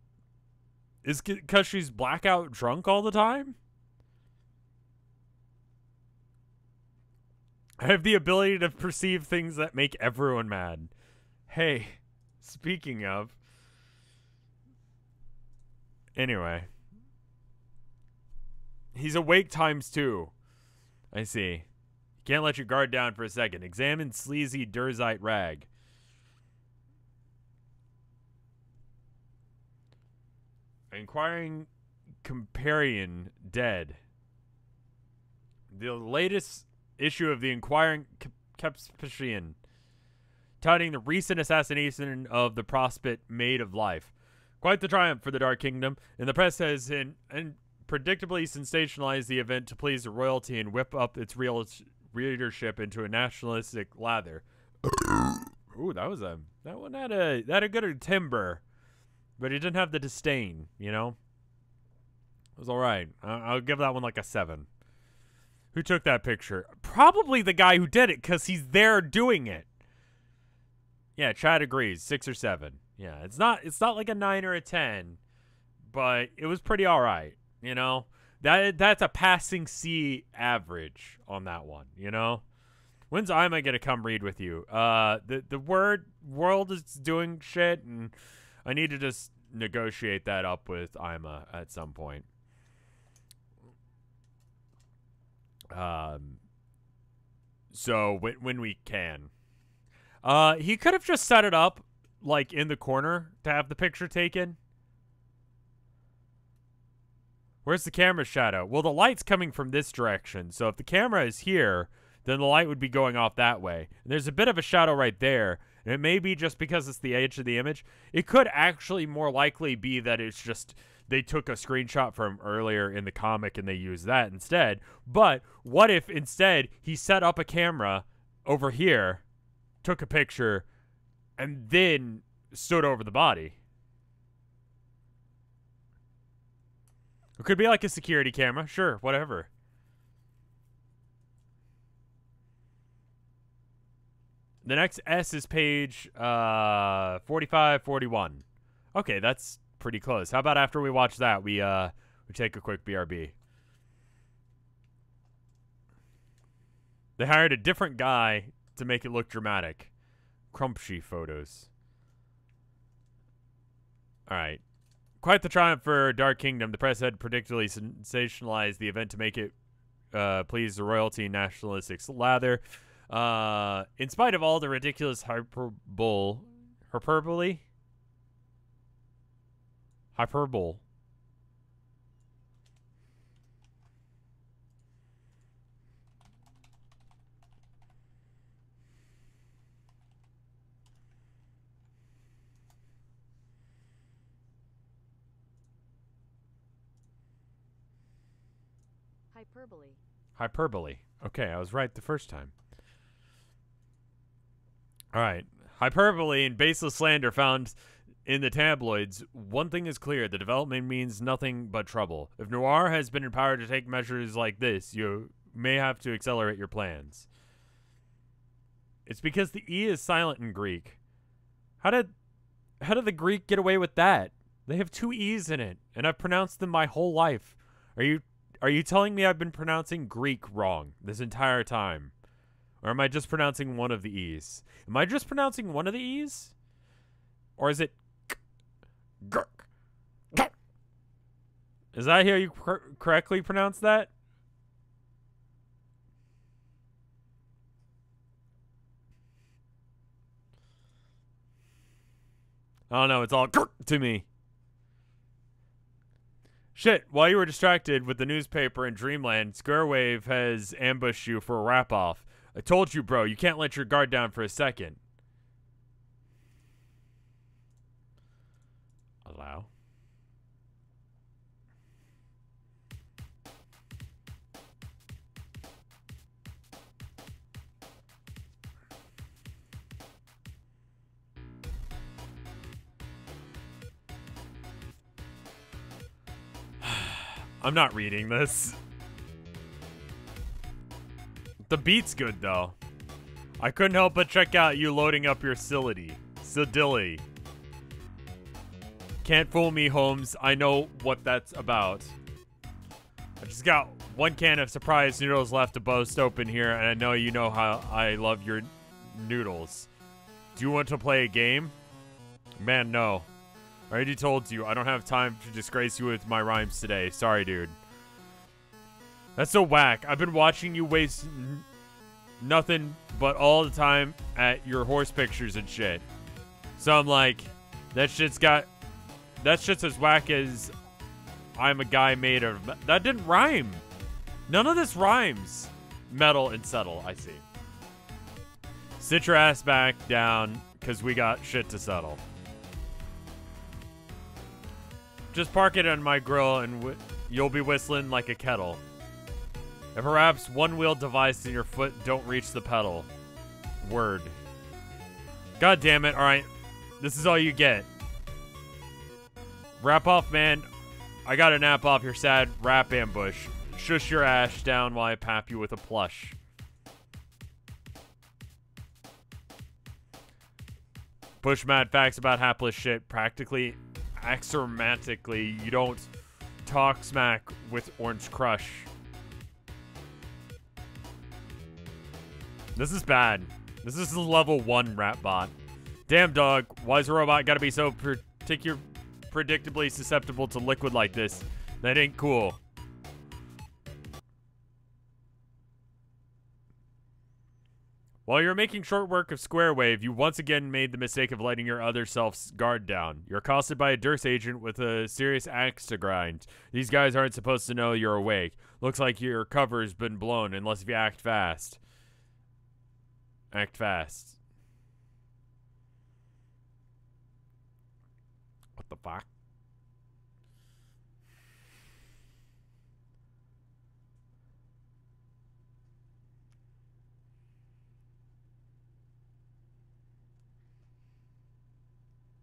Is it because she's blackout drunk all the time? I have the ability to perceive things that make everyone mad. Hey, speaking of... Anyway... He's awake ×2. I see. Can't let your guard down for a second. Examine sleazy Durzite rag. Inquiring Comparion dead. The latest issue of the Inquiring Comparion, touting the recent assassination of the prospect Maid of Life. Quite the triumph for the Dark Kingdom, and the press has predictably sensationalized the event to please the royalty and whip up its readership into a nationalistic lather. Ooh, that one had a good timbre, but it didn't have the disdain, you know? It was all right. I'll give that one like a 7. Who took that picture? Probably the guy who did it, because he's there doing it. Yeah, Chad agrees. 6 or 7. Yeah, it's not like a 9 or a 10, but it was pretty all right. You know, that's a passing C average on that one, you know? When's Ima gonna come read with you? The world is doing shit, and I need to just negotiate that up with Ima at some point. So when we can. He could have just set it up, like, in the corner to have the picture taken. Where's the camera shadow? Well, the light's coming from this direction, so if the camera is here, then the light would be going off that way. And there's a bit of a shadow right there, and it may be just because it's the edge of the image. It could actually more likely be that it's just they took a screenshot from earlier in the comic and they used that instead. But what if instead he set up a camera over here, took a picture, and then stood over the body? It could be like a security camera. Sure, whatever. The next S is page 45, 41. Okay, that's pretty close. How about after we watch that, we take a quick BRB. They hired a different guy to make it look dramatic. Crumpshy photos. All right. Quite the triumph for Dark Kingdom. The press had predictably sensationalized the event to make it please the royalty and nationalistic lather. In spite of all the ridiculous hyperbole. Hyperbole. Okay, I was right the first time. Alright. Hyperbole and baseless slander found in the tabloids. One thing is clear. The development means nothing but trouble. If Noir has been empowered to take measures like this, you may have to accelerate your plans. It's because the E is silent in Greek. How did the Greek get away with that? They have 2 E's in it, and I've pronounced them my whole life. Are you telling me I've been pronouncing Greek wrong this entire time? Or am I just pronouncing one of the E's? Am I just pronouncing one of the E's? Or is it... Is that how you correctly pronounce that? I don't know. It's all to me. Shit, while you were distracted with the newspaper in Dreamland, Squarewave has ambushed you for a wrap-off. I told you, bro, you can't let your guard down for a second. Allow. I'm not reading this. The beat's good, though. I couldn't help but check out you loading up your Sidilly. Can't fool me, Holmes. I know what that's about. I just got one can of surprise noodles left to boast open here, and I know you know how I love your noodles. Do you want to play a game? Man, no. I already told you, I don't have time to disgrace you with my rhymes today. Sorry, dude. That's so whack. I've been watching you waste nothing but all the time at your horse pictures and shit. So I'm like, that shit's as whack as I'm a guy made of... That didn't rhyme. None of this rhymes. Metal and settle, I see. Sit your ass back down, because we got shit to settle. Just park it on my grill and you'll be whistling like a kettle. And perhaps one-wheel device in your foot don't reach the pedal. Word. God damn it. Alright. This is all you get. Wrap off, man. I gotta nap off your sad rap ambush. Shush your ash down while I pap you with a plush. Push mad facts about hapless shit. Practically... axiomatically, you don't talk smack with Orange Crush. This is bad. This is a level 1 rap bot. Damn, dog. Why's a robot gotta be so predictably susceptible to liquid like this? That ain't cool. While you're making short work of Squarewave, you once again made the mistake of letting your other self's guard down. You're accosted by a Durst agent with a serious axe to grind. These guys aren't supposed to know you're awake. Looks like your cover's been blown unless if you act fast. Act fast. What the fuck?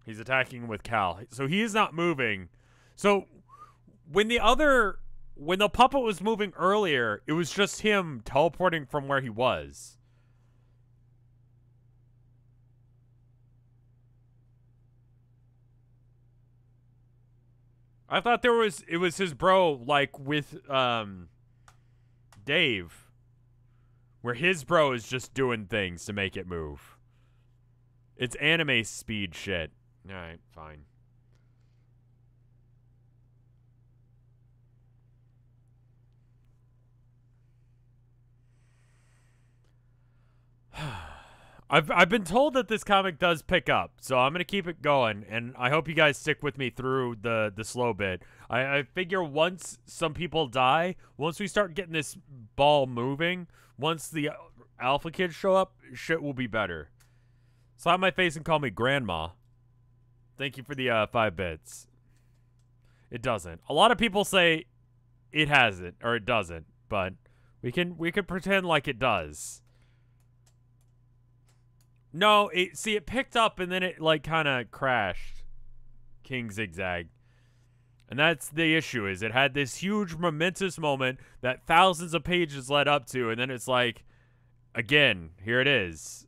He's attacking with Cal. So he is not moving. So when the puppet was moving earlier, it was just him teleporting from where he was. I thought it was his bro, like with Dave, where his bro is just doing things to make it move. It's anime speed shit. Alright, fine. I've been told that this comic does pick up, so I'm gonna keep it going, and I hope you guys stick with me through the slow bit. I figure once some people die, once we start getting this ball moving, once the alpha kids show up, shit will be better. Slap my face and call me grandma. Thank you for the 5 bits. It doesn't. A lot of people say it hasn't or it doesn't, but we could pretend like it does. No, it picked up and then it like kind of crashed. King Zigzag. And that's the issue, is it had this huge momentous moment that thousands of pages led up to, and then it's like, again, here it is.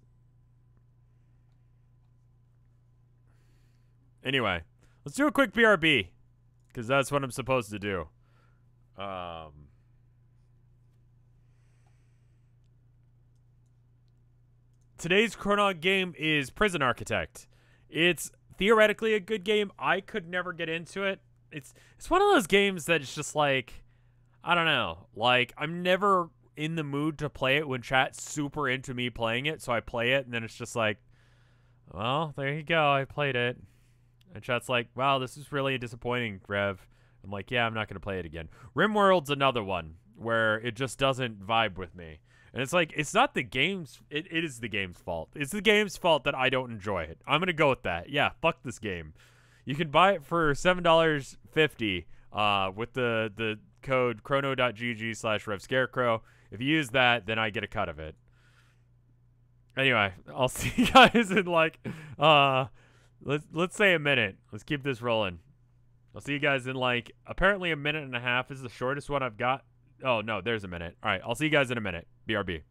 Anyway, let's do a quick BRB, because that's what I'm supposed to do. Today's Chronog game is Prison Architect. It's theoretically a good game. I could never get into it. It's one of those games that it's just like, I don't know. Like, I'm never in the mood to play it when chat's super into me playing it, so I play it, and then it's just like, well, there you go. I played it. And chat's like, wow, this is really disappointing, Rev. I'm like, yeah, I'm not going to play it again. RimWorld's another one where it just doesn't vibe with me. And it's like, it's not the game's, it is the game's fault. It's the game's fault that I don't enjoy it. I'm going to go with that. Yeah, fuck this game. You can buy it for $7.50 with the code chrono.gg/RevScarecrow. If you use that, then I get a cut of it. Anyway, I'll see you guys in like, let's say a minute. Let's keep this rolling. I'll see you guys in like, apparently a minute and a half. This is the shortest one I've got. Oh, no, there's a minute. All right, I'll see you guys in a minute. BRB.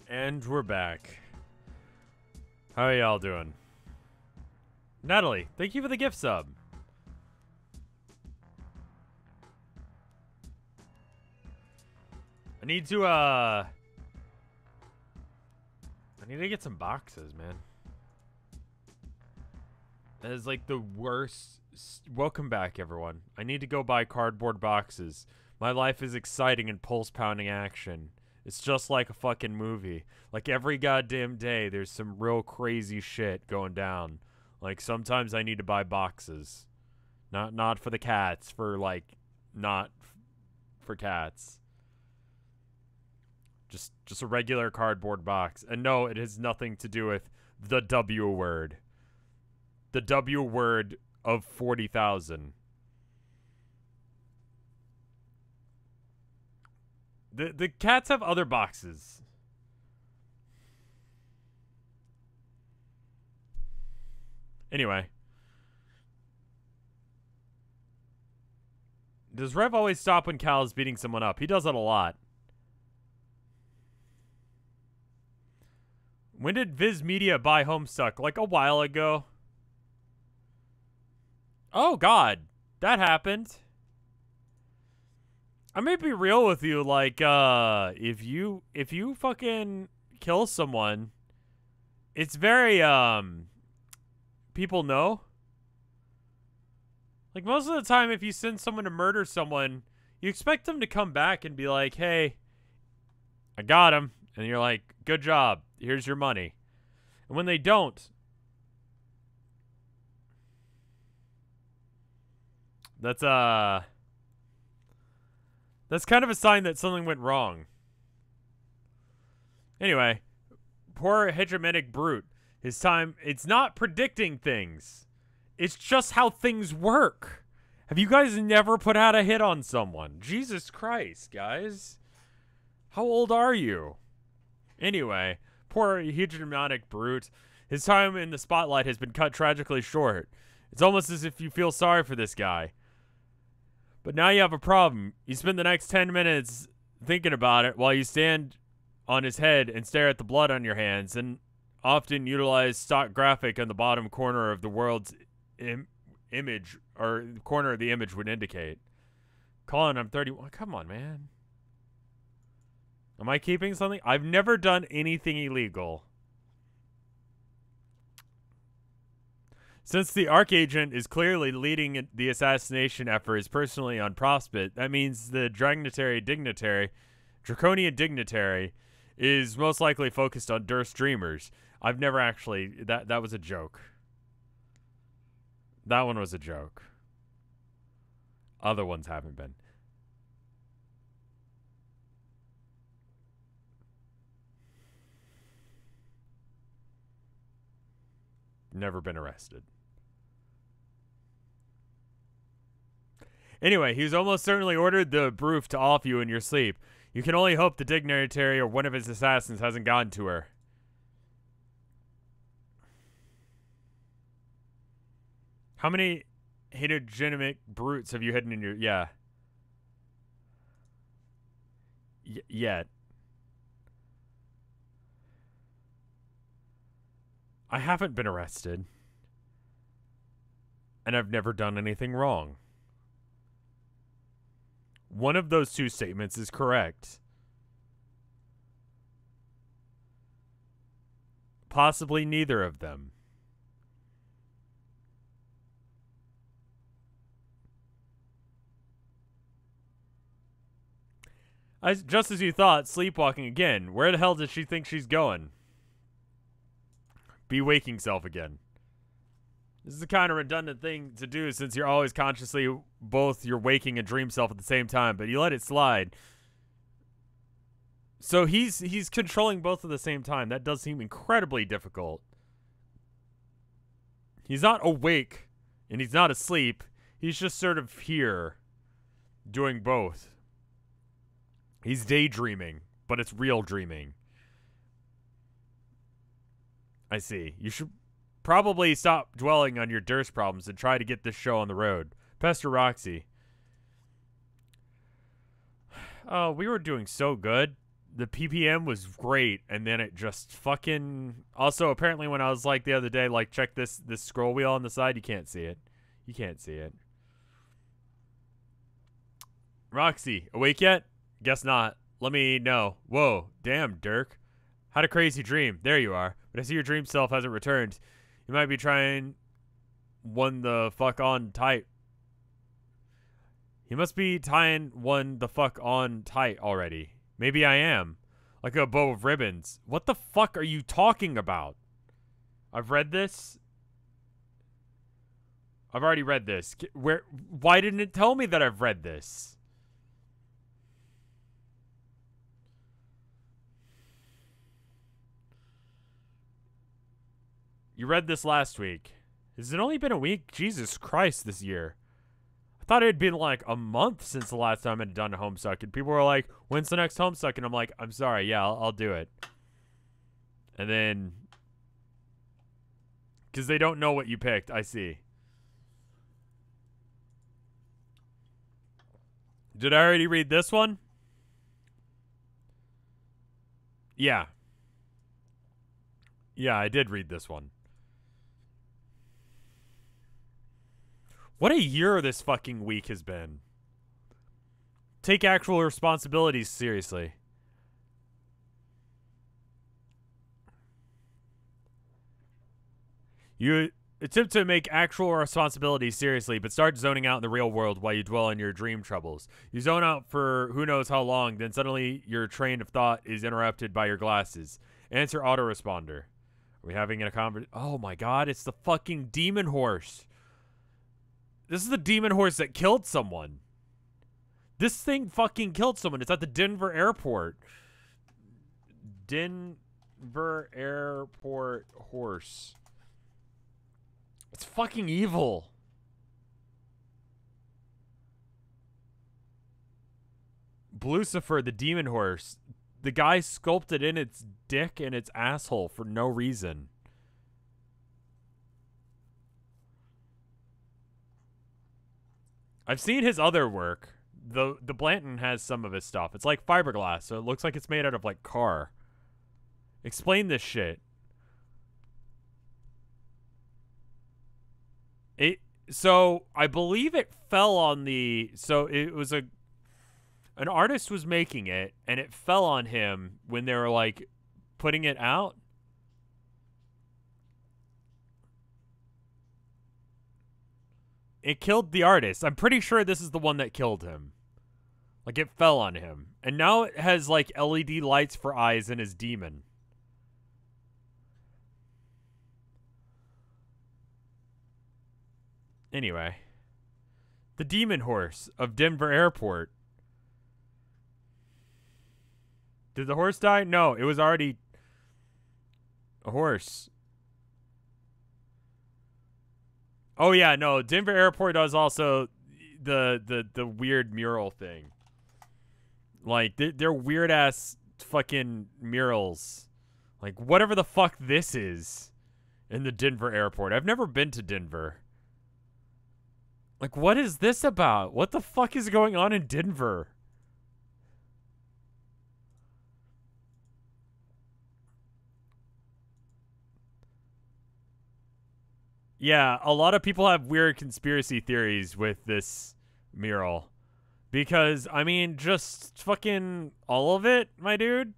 And we're back. How are y'all doing? Natalie, thank you for the gift sub. I need to get some boxes, man. That is like the worst. Welcome back, everyone. I need to go buy cardboard boxes. My life is exciting and pulse-pounding action. It's just like a fucking movie. Like every goddamn day, there's some real crazy shit going down. Like sometimes I need to buy boxes. Not for the cats, for like, not for cats. Just a regular cardboard box. And no, it has nothing to do with the W word. The W word of 40,000. The cats have other boxes. Anyway. Does Rev always stop when Cal is beating someone up? He does that a lot. When did Viz Media buy Homestuck? Like a while ago. Oh god. That happened. I may be real with you, like, if you fucking kill someone, it's very, people know. Like, most of the time, if you send someone to murder someone, you expect them to come back and be like, hey, I got him. And you're like, good job. Here's your money. And when they don't, that's kind of a sign that something went wrong. Anyway, poor hegemonic brute. His time, it's not predicting things. It's just how things work. Have you guys never put out a hit on someone? Jesus Christ, guys. How old are you? Anyway, poor hegemonic brute. His time in the spotlight has been cut tragically short. It's almost as if you feel sorry for this guy. But now you have a problem. You spend the next 10 minutes thinking about it while you stand on his head and stare at the blood on your hands, and often utilize stock graphic on the bottom corner of the world's image, or corner of the image would indicate. Colin, I'm 31. Come on, man. Am I keeping something? I've never done anything illegal. Since the Archagent is clearly leading the assassination efforts personally on Prospect, that means the Draconian Dignitary, is most likely focused on Durst Dreamers. I've never actually... That was a joke. That one was a joke. Other ones haven't been. Never been arrested. Anyway, he's almost certainly ordered the roof to off you in your sleep. You can only hope the dignitary or one of his assassins hasn't gotten to her. How many heterogenetic brutes have you hidden in your... Yeah. Yet. I haven't been arrested. And I've never done anything wrong. One of those two statements is correct. Possibly neither of them. Just as you thought, sleepwalking again. Where the hell does she think she's going? Be waking self again. This is a kind of redundant thing to do since you're always consciously both your waking and dream self at the same time, but you let it slide. So he's controlling both at the same time. That does seem incredibly difficult. He's not awake and he's not asleep. He's just sort of here doing both. He's daydreaming, but it's real dreaming. I see. You should probably stop dwelling on your Durst problems and try to get this show on the road. Pester Roxy. Oh, we were doing so good. The PPM was great, and then it just fucking... Also, apparently when I was like the other day, like, check this scroll wheel on the side, you can't see it. You can't see it. Roxy, awake yet? Guess not. Let me know. Whoa, damn, Dirk. Had a crazy dream. There you are. But I see your dream self hasn't returned. You might be trying one the fuck on tight. You must be tying one the fuck on tight already. Maybe I am. Like a bow of ribbons. What the fuck are you talking about? I've read this. I've already read this. Why didn't it tell me that I've read this? You read this last week. Has it only been a week? Jesus Christ, this year. I thought it had been like a month since the last time I had done a Homestuck. And people were like, when's the next Homestuck? And I'm like, I'm sorry. Yeah, I'll do it. And then... Because they don't know what you picked. I see. Did I already read this one? Yeah. Yeah, I did read this one. What a year this fucking week has been. Take actual responsibilities seriously. You attempt to make actual responsibilities seriously, but start zoning out in the real world while you dwell on your dream troubles. You zone out for who knows how long, then suddenly your train of thought is interrupted by your glasses. Answer autoresponder. Are we having a conversation? Oh my god, it's the fucking demon horse. This is the demon horse that killed someone. This thing fucking killed someone. It's at the Denver airport. Denver airport horse. It's fucking evil. Blucifer, the demon horse. The guy sculpted in its dick and its asshole for no reason. I've seen his other work. The Blanton has some of his stuff. It's like fiberglass, so it looks like it's made out of like car. Explain this shit. So I believe it fell on the... So it was an artist was making it, and it fell on him when they were like putting it out. It killed the artist. I'm pretty sure this is the one that killed him. Like, it fell on him. And now it has, like, LED lights for eyes and his demon. Anyway. The demon horse of Denver Airport. Did the horse die? No, it was already a horse. Oh yeah, no, Denver Airport does also the weird mural thing. Like they're weird ass fucking murals. Like whatever the fuck this is in the Denver airport. I've never been to Denver. Like what is this about? What the fuck is going on in Denver? Yeah, a lot of people have weird conspiracy theories with this mural. Because, I mean, just fucking all of it, my dude.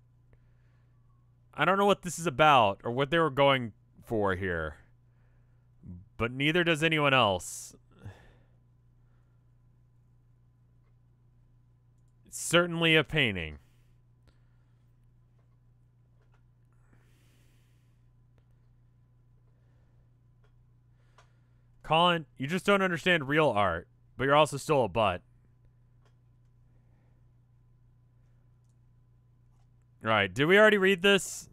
I don't know what this is about or what they were going for here. But neither does anyone else. It's certainly a painting. Colin, you just don't understand real art, but you're also still a butt. Right, did we already read this?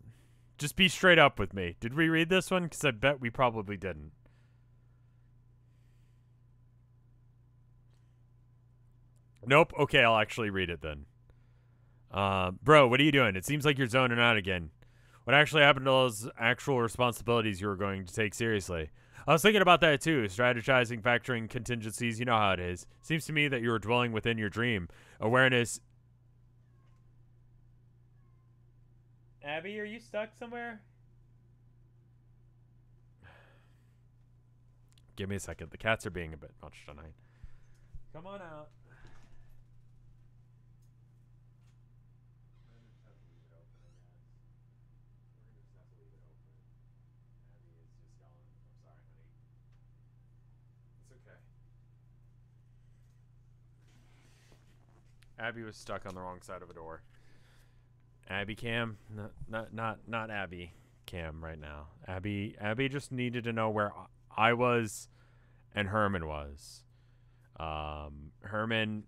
Just be straight up with me. Did we read this one? Because I bet we probably didn't. Nope. Okay, I'll actually read it then. Bro, what are you doing? It seems like you're zoning out again. What actually happened to those actual responsibilities you were going to take seriously? I was thinking about that too, strategizing, factoring contingencies, you know how it is. Seems to me that you were dwelling within your dream. Awareness. Abby, are you stuck somewhere? Give me a second. The cats are being a bit much tonight. Come on out. Abby was stuck on the wrong side of a door. Abby Cam, not Abby Cam right now. Abby just needed to know where I was and Herman was. Herman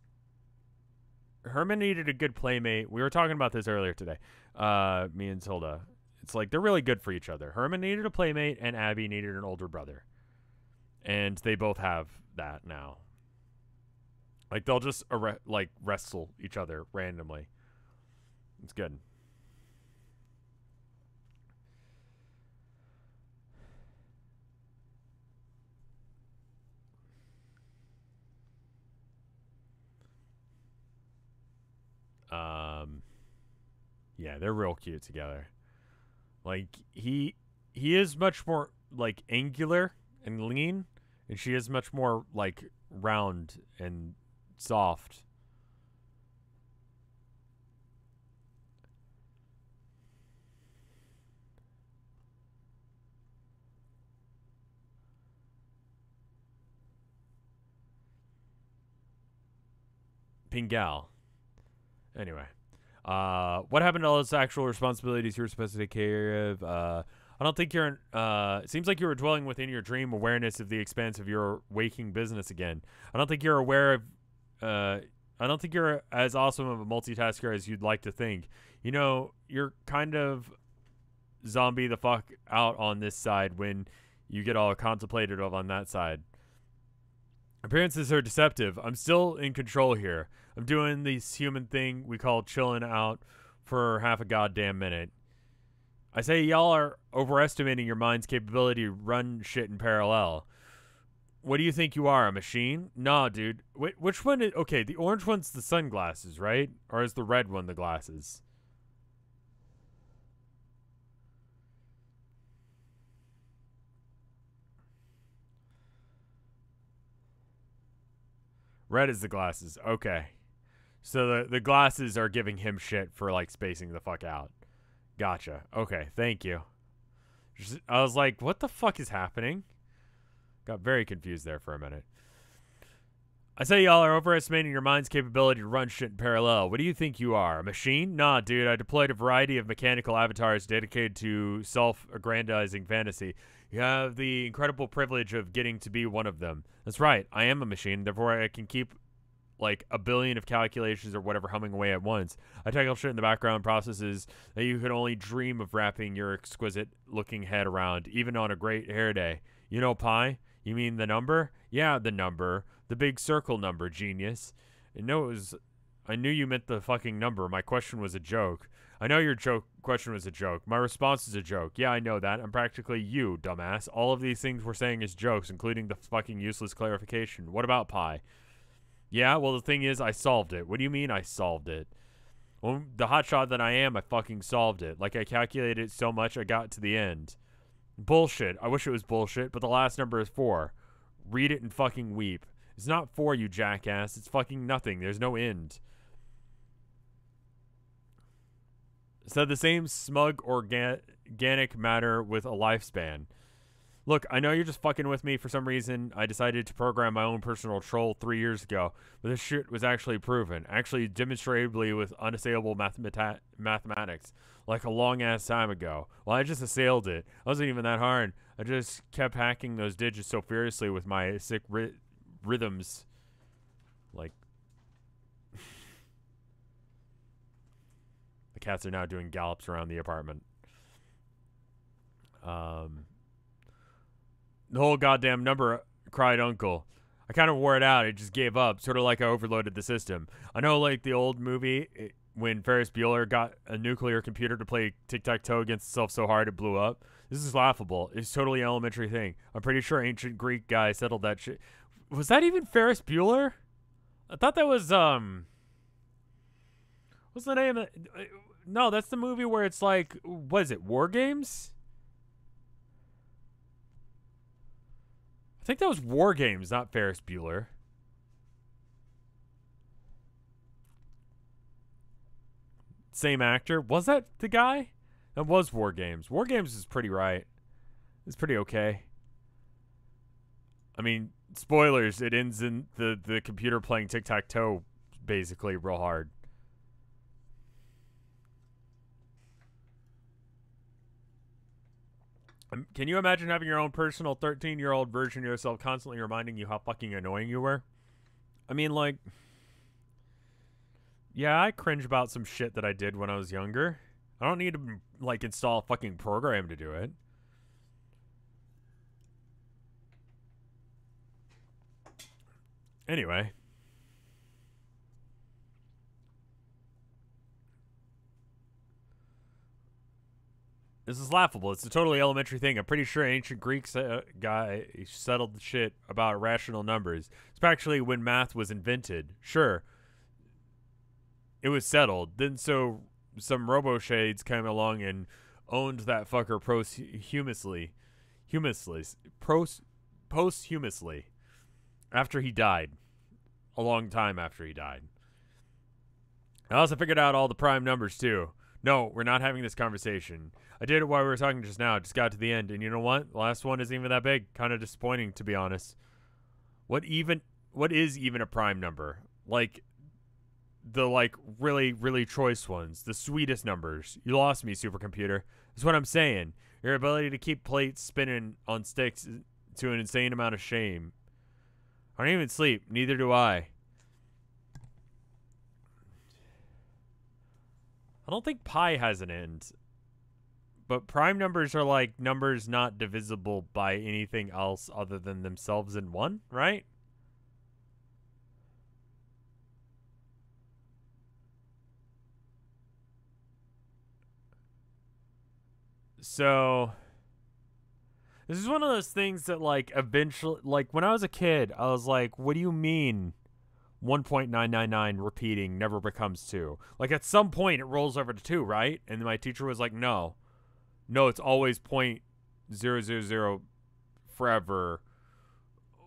needed a good playmate. We were talking about this earlier today. Me and Tilda. It's like they're really good for each other. Herman needed a playmate and Abby needed an older brother. And they both have that now. Like they'll just wrestle each other randomly. It's good. Yeah, they're real cute together. Like he is much more like angular and lean, and she is much more like round and soft. Pingal. Anyway. What happened to all those actual responsibilities you were supposed to take care of? I don't think you're it seems like you were dwelling within your dream awareness of the expanse of your waking business again. I don't think you're aware of I don't think you're as awesome of a multitasker as you'd like to think. You know, you're kind of zombie the fuck out on this side when you get all contemplative on that side. Appearances are deceptive. I'm still in control here. I'm doing this human thing we call chilling out for half a goddamn minute. I say y'all are overestimating your mind's capability to run shit in parallel. What do you think you are, a machine? Nah, dude. Which one is... Okay, the orange one's the sunglasses, right? Or is the red one the glasses? Red is the glasses. Okay. So the glasses are giving him shit for, like, spacing the fuck out. Gotcha. Okay, thank you. I was like, what the fuck is happening? Got very confused there for a minute. I say y'all are overestimating your mind's capability to run shit in parallel. What do you think you are, a machine? Nah, dude, I deployed a variety of mechanical avatars dedicated to self-aggrandizing fantasy. You have the incredible privilege of getting to be one of them. That's right, I am a machine, therefore I can keep like a billion of calculations or whatever humming away at once. I tackle shit in the background processes that you could only dream of wrapping your exquisite looking head around, even on a great hair day. You know pie? You mean the number? Yeah, the number. The big circle number, genius. I knew you meant the fucking number. My question was a joke. I know your question was a joke. My response is a joke. Yeah, I know that. I'm practically you, dumbass. All of these things we're saying is jokes, including the fucking useless clarification. What about pi? Yeah, well, the thing is, I solved it. What do you mean I solved it? Well, the hotshot that I am, I fucking solved it. Like, I calculated it so much I got to the end. Bullshit. I wish it was bullshit, but the last number is 4. Read it and fucking weep. It's not 4, you jackass. It's fucking nothing. There's no end. Said the same smug organic matter with a lifespan. Look, I know you're just fucking with me for some reason. I decided to program my own personal troll 3 years ago, but this shit was actually proven, actually demonstrably with unassailable mathematics, like a long-ass time ago. Well, I just assailed it. It wasn't even that hard. I just kept hacking those digits so furiously with my sick rhythms. Like... The cats are now doing gallops around the apartment. The whole goddamn number, cried Uncle. I kind of wore it out. It just gave up, sort of like I overloaded the system. I know, like the old movie, when Ferris Bueller got a nuclear computer to play tic-tac-toe against itself so hard it blew up. This is laughable. It's totally an elementary thing. I'm pretty sure ancient Greek guy settled that shit. Was that even Ferris Bueller? I thought that was, what's the name of it? No, that's the movie where it's like, what is it, War Games? I think that was War Games, not Ferris Bueller. Same actor. Was that the guy? That was War Games. War Games is pretty right. It's pretty okay. I mean, spoilers, it ends in the computer playing tic-tac-toe basically real hard. Can you imagine having your own personal 13-year-old version of yourself constantly reminding you how fucking annoying you were? I mean, like... Yeah, I cringe about some shit that I did when I was younger. I don't need to, like, install a fucking program to do it. Anyway... This is laughable. It's a totally elementary thing. I'm pretty sure ancient Greeks guy settled the shit about rational numbers. It's actually when math was invented. Sure. It was settled. Then some robo-shades came along and owned that fucker posthumously. After he died. A long time after he died. I also figured out all the prime numbers too. No, we're not having this conversation. I did it while we were talking just now. Just got to the end. And you know what? The last one isn't even that big. Kind of disappointing, to be honest. What is even a prime number? Like, the, like, really, really choice ones. The sweetest numbers. You lost me, supercomputer. That's what I'm saying. Your ability to keep plates spinning on sticks to an insane amount of shame. I don't even sleep. Neither do I. I don't think pi has an end. But prime numbers are like numbers not divisible by anything else other than themselves in 1, right? So, this is one of those things that, like, eventually, like, when I was a kid, I was like, what do you mean 1.999 repeating never becomes 2? Like, at some point, it rolls over to 2, right? And my teacher was like, no. No, it's always 0.000 forever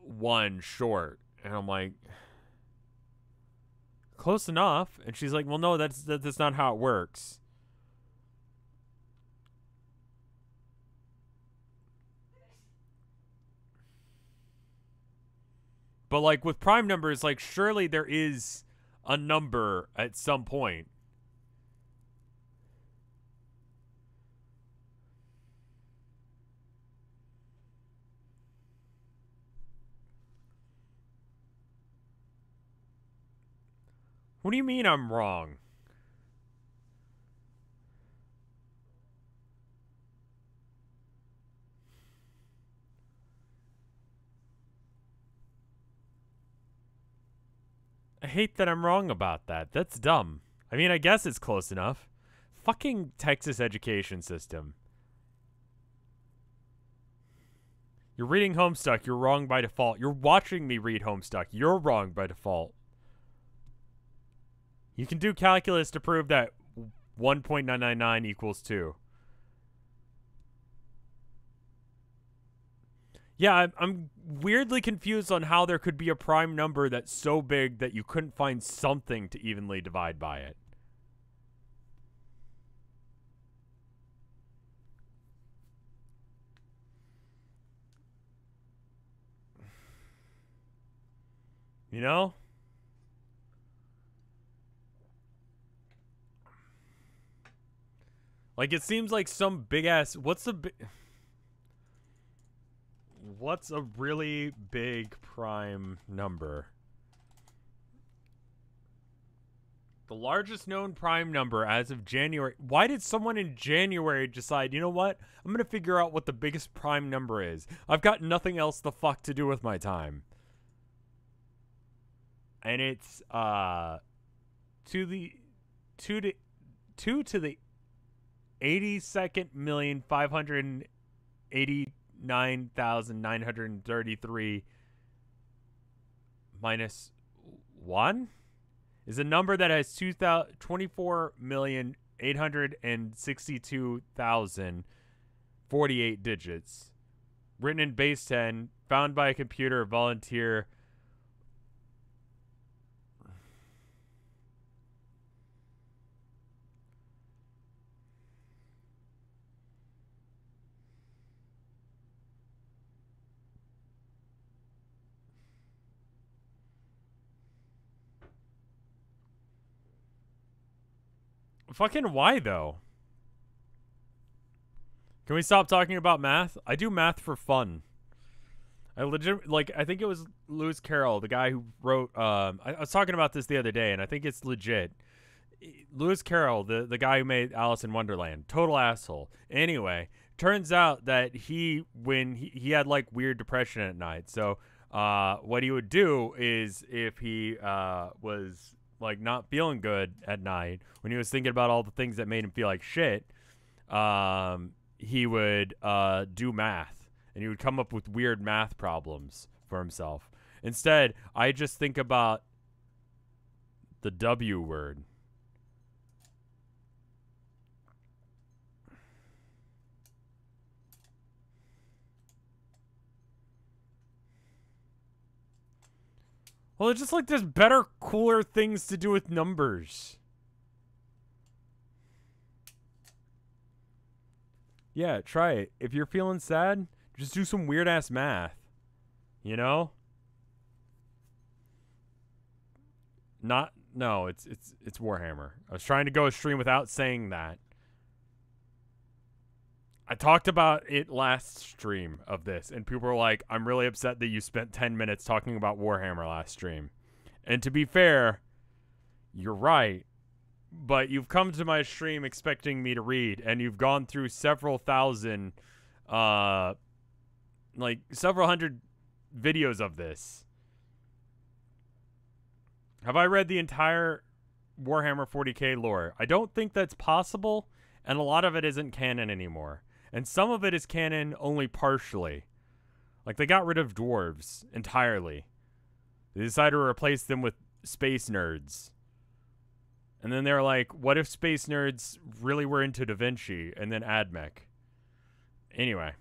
1 short. And I'm like, close enough. And she's like, well, no, that's not how it works. But, like, with prime numbers, like, surely there is a number at some point. What do you mean I'm wrong? I hate that I'm wrong about that. That's dumb. I mean, I guess it's close enough. Fucking Texas education system. You're reading Homestuck. You're wrong by default. You're watching me read Homestuck. You're wrong by default. You can do calculus to prove that 1.999 equals 2. Yeah, I'm weirdly confused on how there could be a prime number that's so big that you couldn't find something to evenly divide by it. You know? Like, it seems like some big-ass... What's a really big prime number? The largest known prime number as of January... Why did someone in January decide, you know what? I'm going to figure out what the biggest prime number is. I've got nothing else the fuck to do with my time. And it's, 2 to the 82,589,933 minus 1 is a number that has 24,862,048 digits. Written in base 10, found by a computer volunteer. Fucking why, though? Can we stop talking about math? I do math for fun. I think it was Lewis Carroll, the guy who wrote, I was talking about this the other day, and I think it's legit. Lewis Carroll, the guy who made Alice in Wonderland, total asshole. Anyway, turns out that he had, like, weird depression at night. So, what he would do is if he, was... like not feeling good at night, when he was thinking about all the things that made him feel like shit, he would do math, and he would come up with weird math problems for himself. Instead, I just think about the W word. Well, it's just like there's better, cooler things to do with numbers. Yeah, try it. If you're feeling sad, just do some weird-ass math. You know? No, it's Warhammer. I was trying to go a stream without saying that. I talked about it last stream of this, and people were like, I'm really upset that you spent 10 minutes talking about Warhammer last stream. And to be fair, you're right. But you've come to my stream expecting me to read, and you've gone through several thousand, several hundred videos of this. Have I read the entire Warhammer 40k lore? I don't think that's possible, and a lot of it isn't canon anymore. And some of it is canon only partially. Like, they got rid of dwarves entirely. They decided to replace them with space nerds. And then they're like, what if space nerds really were into Da Vinci and then AdMech? Anyway.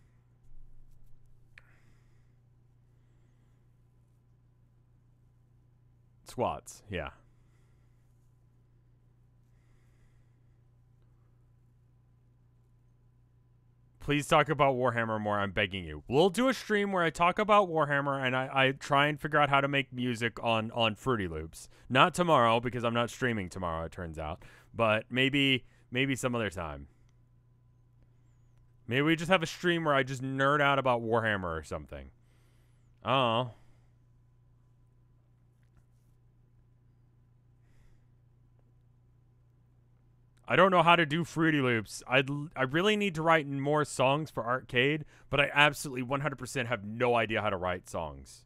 Squats, yeah. Please talk about Warhammer more, I'm begging you. We'll do a stream where I talk about Warhammer and I try and figure out how to make music on Fruity Loops. Not tomorrow, because I'm not streaming tomorrow, it turns out. But maybe some other time. Maybe we just have a stream where I just nerd out about Warhammer or something. Oh. I don't know how to do Fruity Loops. I really need to write more songs for arcade, but I absolutely 100% have no idea how to write songs.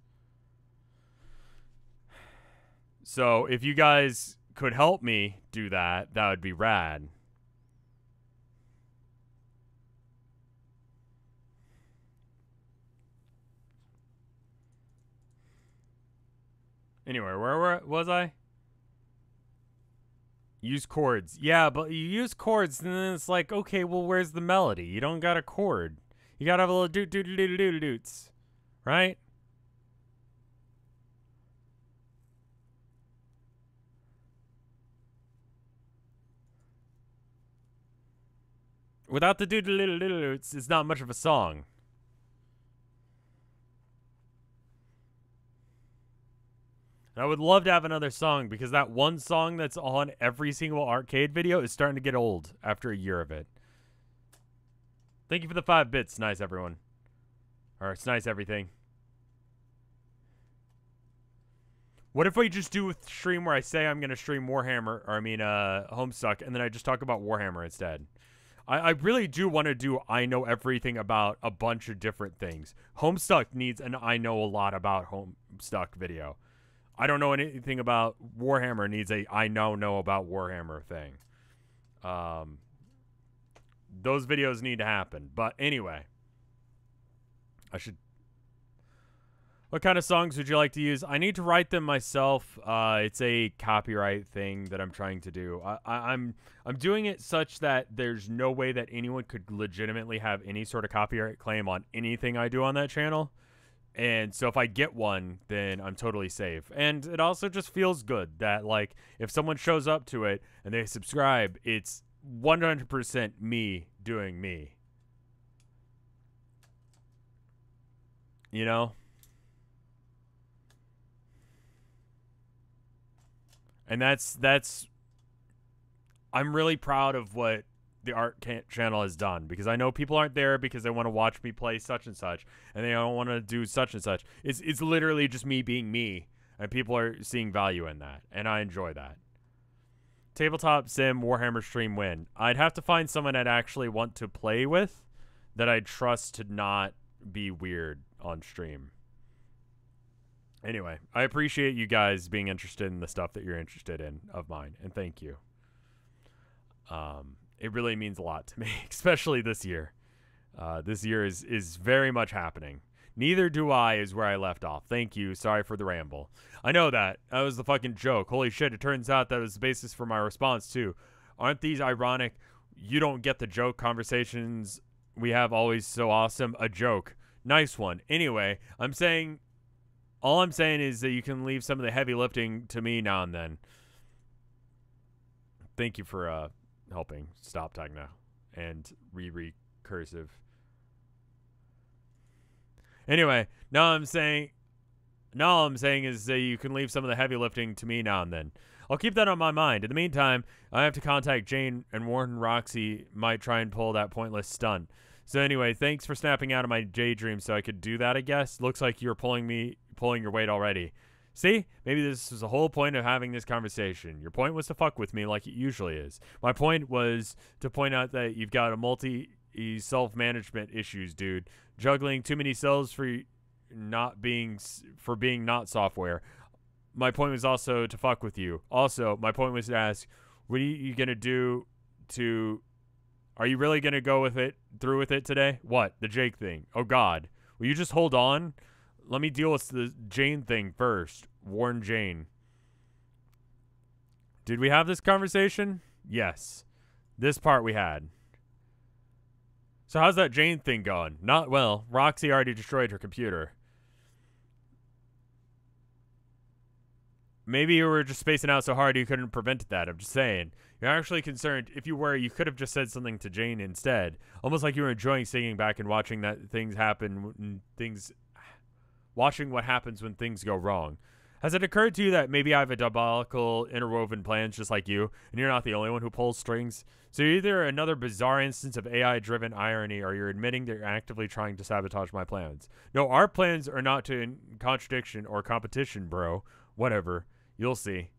So if you guys could help me do that, that would be rad. Anyway, where was I? Use chords. Yeah, but you use chords, and then it's like, okay, well, where's the melody? You don't got a chord. You gotta have a little doot-doot-doot-doot-doots. Right? Without the doot-doot-doot-doots, it's not much of a song. I would love to have another song because that one song that's on every single arcade video is starting to get old after a year of it. Thank you for the 5 bits. Nice, everyone. Or it's nice, everything. What if we just do a stream where I say I'm going to stream Warhammer, or I mean Homestuck, and then I just talk about Warhammer instead? I really do want to do I know everything about a bunch of different things. Homestuck needs an I know a lot about Homestuck video. I don't know anything about Warhammer needs a I know about Warhammer thing. Those videos need to happen. But anyway, what kind of songs would you like to use? I need to write them myself. It's a copyright thing that I'm trying to do. I'm doing it such that there's no way that anyone could legitimately have any sort of copyright claim on anything I do on that channel. And so if I get one, then I'm totally safe. And it also just feels good that, like, if someone shows up to it and they subscribe, it's 100% me doing me. You know? And that's I'm really proud of what the art channel has done, because I know people aren't there because they want to watch me play such and such, and they don't want to do such and such. It's literally just me being me, and people are seeing value in that, and I enjoy that. Tabletop sim Warhammer stream win. I'd have to find someone I'd actually want to play with, that I'd trust to not be weird on stream. Anyway, I appreciate you guys being interested in the stuff that you're interested in of mine, and thank you. It really means a lot to me, especially this year. This year is very much happening. Neither do I is where I left off. Thank you. Sorry for the ramble. I know that. That was the fucking joke. Holy shit, it turns out that was the basis for my response, too. Aren't these ironic, you don't get the joke conversations we have always so awesome? A joke. Nice one. Anyway, all I'm saying is that you can leave some of the heavy lifting to me now and then. Thank you for, helping stop Tagna and recursive. Anyway, all I'm saying is that you can leave some of the heavy lifting to me now and then. I'll keep that on my mind. In the meantime, I have to contact Jane, and Warren Roxy might try and pull that pointless stunt. So anyway, thanks for snapping out of my daydream so I could do that, I guess. Looks like you're pulling your weight already. See? Maybe this was the whole point of having this conversation. Your point was to fuck with me like it usually is. My point was to point out that you've got a self-management issues, dude. Juggling too many cells for being not software. My point was also to fuck with you. Also, my point was to ask, what are you going to do to... Are you really going to go through with it today? What? The Jake thing. Oh, God. Will you just hold on? Let me deal with the Jane thing first. Warn Jane. Did we have this conversation? Yes. This part we had. So how's that Jane thing going? Not well. Roxy already destroyed her computer. Maybe you were just spacing out so hard you couldn't prevent that. I'm just saying. You're actually concerned. If you were, you could have just said something to Jane instead. Almost like you were enjoying singing back and watching watching what happens when things go wrong. Has it occurred to you that maybe I have a diabolical interwoven plans just like you, and you're not the only one who pulls strings? So you're either another bizarre instance of AI-driven irony, or you're admitting that you're actively trying to sabotage my plans. No, our plans are not in contradiction or competition, bro. Whatever. You'll see.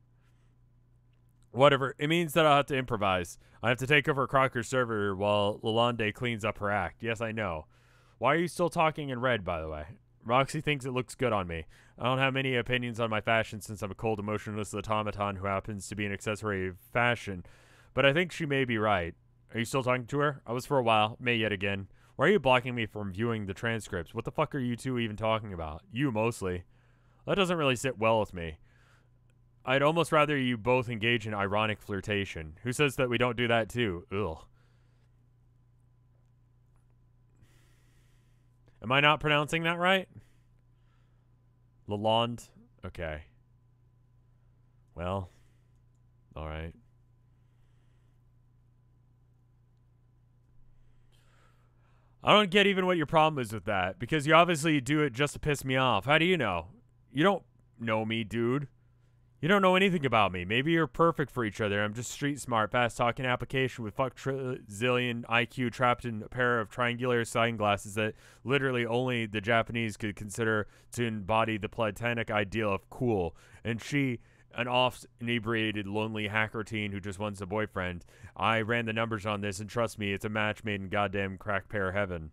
Whatever. It means that I'll have to improvise. I have to take over Crocker's server while Lalonde cleans up her act. Yes, I know. Why are you still talking in red, by the way? Roxy thinks it looks good on me. I don't have many opinions on my fashion since I'm a cold, emotionless automaton who happens to be an accessory of fashion. But I think she may be right. Are you still talking to her? I was for a while. May yet again. Why are you blocking me from viewing the transcripts? What the fuck are you two even talking about? You, mostly. That doesn't really sit well with me. I'd almost rather you both engage in ironic flirtation. Who says that we don't do that too? Ugh. Am I not pronouncing that right? Lalonde? Okay. Well. Alright. I don't get even what your problem is with that, because you obviously do it just to piss me off. How do you know? You don't know me, dude. You don't know anything about me. Maybe you're perfect for each other. I'm just street smart, fast-talking application with fuck zillion IQ trapped in a pair of triangular sunglasses that literally only the Japanese could consider to embody the platonic ideal of cool. And she, an oft-inebriated, lonely hacker teen who just wants a boyfriend. I ran the numbers on this, and trust me, it's a match made in goddamn crack pair heaven.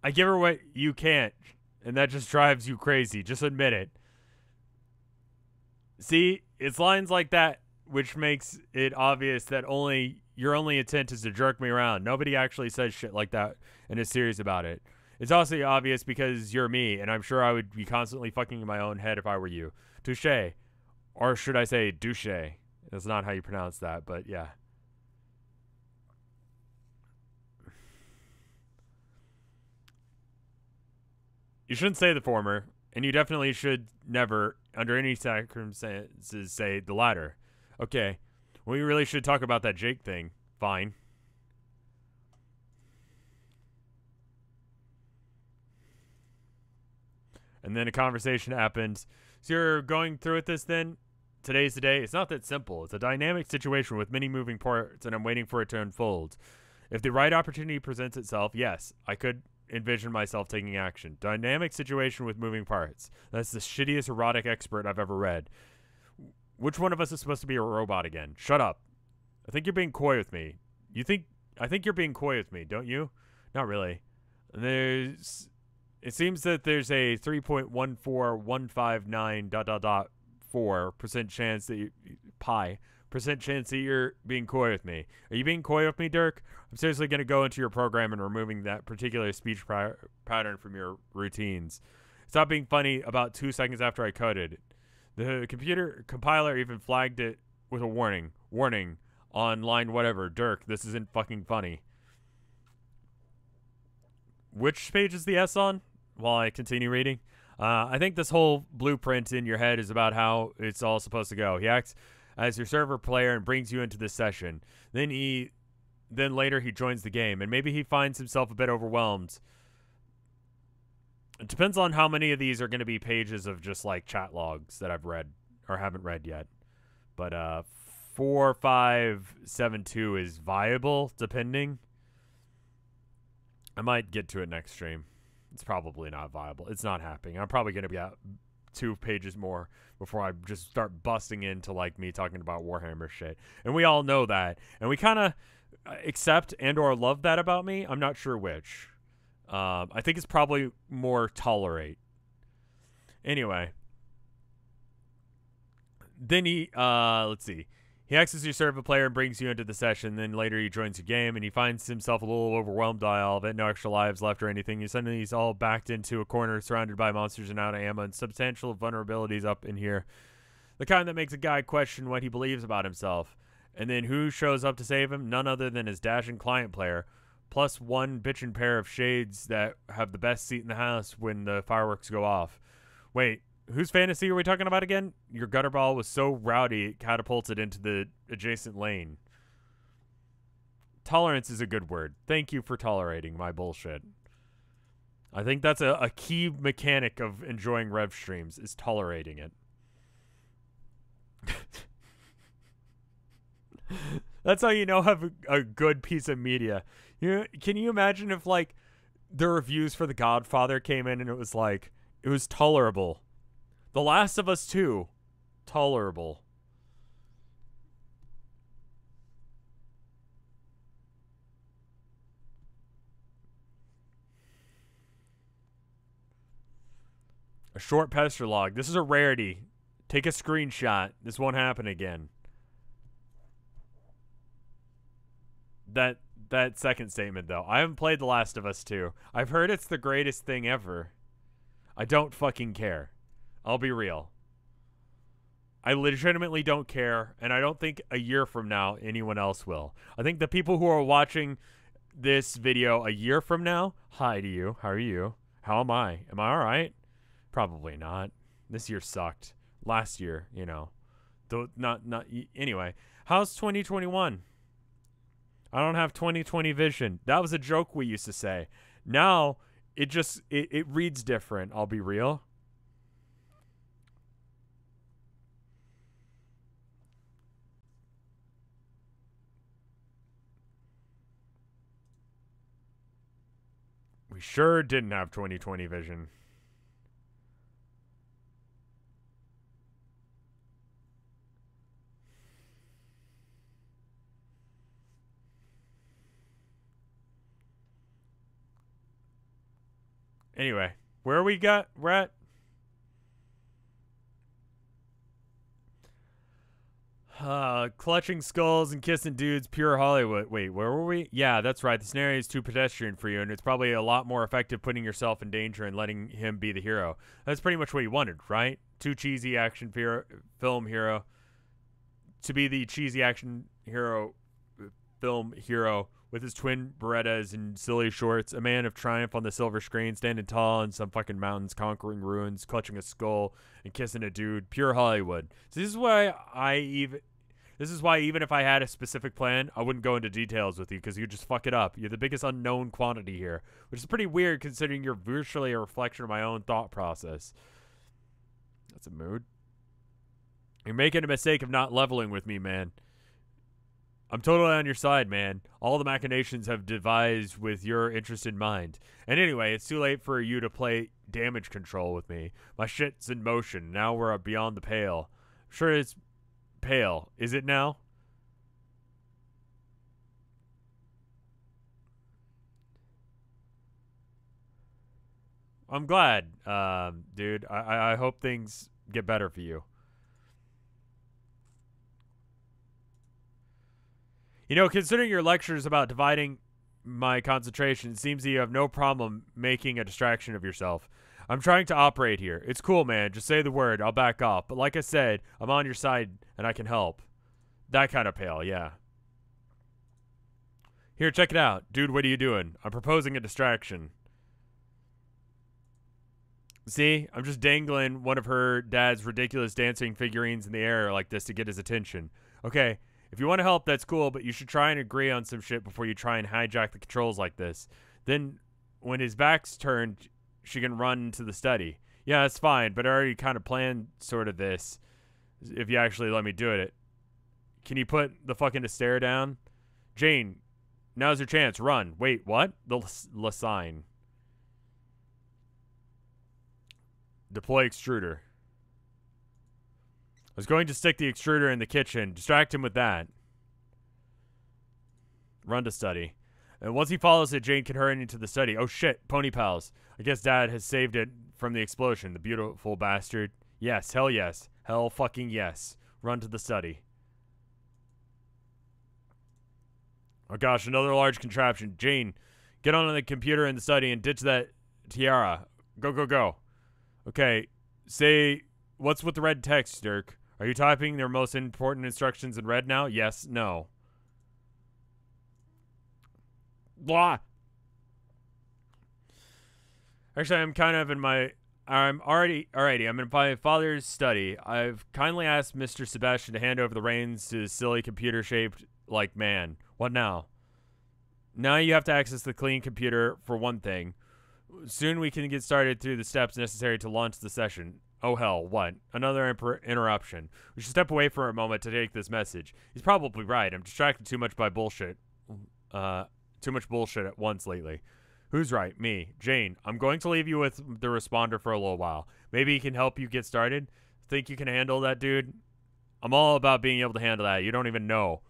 I give her what you can't, and that just drives you crazy. Just admit it. See, it's lines like that which makes it obvious that your only intent is to jerk me around. Nobody actually says shit like that and is serious about it. It's also obvious because you're me, and I'm sure I would be constantly fucking in my own head if I were you. Touche. Or should I say douche? That's not how you pronounce that, but yeah. You shouldn't say the former, and you definitely should never, under any circumstances, say the latter. Okay, we really should talk about that Jake thing. Fine. And then a conversation happened. So you're going through with this then? Today's the day? It's not that simple. It's a dynamic situation with many moving parts, and I'm waiting for it to unfold. If the right opportunity presents itself, yes, I could envision myself taking action. Dynamic situation with moving parts. That's the shittiest erotic expert I've ever read. Which one of us is supposed to be a robot again? Shut up. I think you're being coy with me. I think you're being coy with me, don't you? Not really. It seems that there's a 3.14159 chance that percent chance that you're being coy with me. Are you being coy with me, Dirk? I'm seriously going to go into your program and removing that particular speech pattern from your routines. Stop being funny about 2 seconds after I coded it. The compiler even flagged it with a warning. Warning on line whatever. Dirk, this isn't fucking funny. Which page is the S on? While I continue reading. I think this whole blueprint in your head is about how it's all supposed to go. He acts as your server player and brings you into this session. Then later he joins the game, and maybe he finds himself a bit overwhelmed. It depends on how many of these are going to be pages of just like chat logs that I've read or haven't read yet. But 4572 is viable, depending. I might get to it next stream. It's probably not viable. It's not happening. I'm probably going to be at 2 pages more before I just start busting into like me talking about Warhammer shit. And we all know that. And we kind of accept and or love that about me. I'm not sure which. I think it's probably more tolerate. Anyway. Then let's see. He acts as your server player and brings you into the session. Then later he joins your game and he finds himself a little overwhelmed by all of it. No extra lives left or anything. Suddenly he's all backed into a corner surrounded by monsters and out of ammo and substantial vulnerabilities up in here. The kind that makes a guy question what he believes about himself. And then who shows up to save him? None other than his dashing client player. Plus one bitchin' pair of shades that have the best seat in the house when the fireworks go off. Wait. Whose fantasy are we talking about again? Your gutter ball was so rowdy it catapulted into the adjacent lane. Tolerance is a good word. Thank you for tolerating my bullshit. I think that's a key mechanic of enjoying Rev streams, is tolerating it. That's how you know have a good piece of media. Can you imagine if, like, the reviews for The Godfather came in and it was like, it was tolerable. The Last of Us 2, tolerable. A short pester log. This is a rarity. Take a screenshot. This won't happen again. That second statement, though. I haven't played The Last of Us 2. I've heard it's the greatest thing ever. I don't fucking care. I'll be real. I legitimately don't care, and I don't think a year from now anyone else will. I think the people who are watching this video a year from now, hi to you. How are you? How am I? Am I alright? Probably not. This year sucked. Last year, you know. Though not anyway. How's 2021? I don't have 2020 vision. That was a joke we used to say. Now, it reads different, I'll be real. We sure didn't have 2020 vision. Anyway, where we're at? Clutching skulls and kissing dudes, pure Hollywood. Wait, where were we? Yeah, that's right. The scenario is too pedestrian for you, and it's probably a lot more effective putting yourself in danger and letting him be the hero. That's pretty much what he wanted, right? Too cheesy action film hero. To be the cheesy action hero, film hero, with his twin Berettas and silly shorts, a man of triumph on the silver screen, standing tall in some fucking mountains, conquering ruins, clutching a skull, and kissing a dude. Pure Hollywood. So this is why even if I had a specific plan, I wouldn't go into details with you, because you just fuck it up. You're the biggest unknown quantity here, which is pretty weird considering you're virtually a reflection of my own thought process. That's a mood. You're making a mistake of not leveling with me, man. I'm totally on your side, man. All the machinations have devised with your interest in mind. And anyway, it's too late for you to play damage control with me. My shit's in motion. Now we're beyond the pale. I'm sure it's pale. Is it now? I'm glad, dude. I hope things get better for you. You know, considering your lectures about dividing my concentration, it seems that you have no problem making a distraction of yourself. I'm trying to operate here. It's cool, man. Just say the word. I'll back off. But like I said, I'm on your side and I can help. That kind of pale, yeah. Here, check it out. Dude, what are you doing? I'm proposing a distraction. See? I'm just dangling one of her dad's ridiculous dancing figurines in the air like this to get his attention. Okay. If you want to help, that's cool, but you should try and agree on some shit before you try and hijack the controls like this. Then, when his back's turned, she can run into the study. Yeah, that's fine, but I already kind of planned sort of this, if you actually let me do it. Can you put the fucking stare down? Jane, now's your chance. Run. Wait, what? The sign. Deploy extruder. I was going to stick the extruder in the kitchen. Distract him with that. Run to study. And once he follows it, Jane can hurry into the study. Oh shit, pony pals. I guess Dad has saved it from the explosion. The beautiful bastard. Yes, hell yes. Hell fucking yes. Run to the study. Oh gosh, another large contraption. Jane, get on the computer in the study and ditch that tiara. Go, go, go. Okay, say, what's with the red text, Dirk? Are you typing their most important instructions in red now? Yes, no. Blah. Actually, I'm kind of in my... Alrighty, I'm in my father's study. I've kindly asked Mr. Sebastian to hand over the reins to his silly computer-shaped, like, man. What now? Now you have to access the clean computer for one thing. Soon we can get started through the steps necessary to launch the session. Oh hell, what? Another interruption. We should step away for a moment to take this message. He's probably right. I'm distracted too much by bullshit. Too much bullshit at once lately. Who's right? Me. Jane, I'm going to leave you with the responder for a little while. Maybe he can help you get started? Think you can handle that, dude? I'm all about being able to handle that. You don't even know.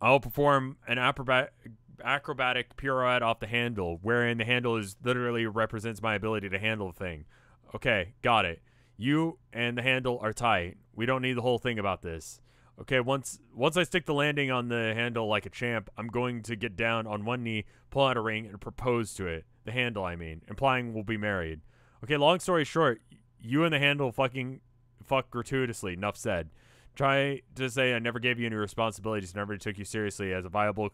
I'll perform an acrobatic pirouette off the handle, wherein the handle is literally represents my ability to handle the thing. Okay, got it. You and the handle are tight. We don't need the whole thing about this. Okay, once I stick the landing on the handle like a champ, I'm going to get down on one knee, pull out a ring, and propose to it. The handle, I mean, implying we'll be married. Okay, long story short, you and the handle fuck gratuitously. Enough said. Try to say I never gave you any responsibilities and never took you seriously as a viable,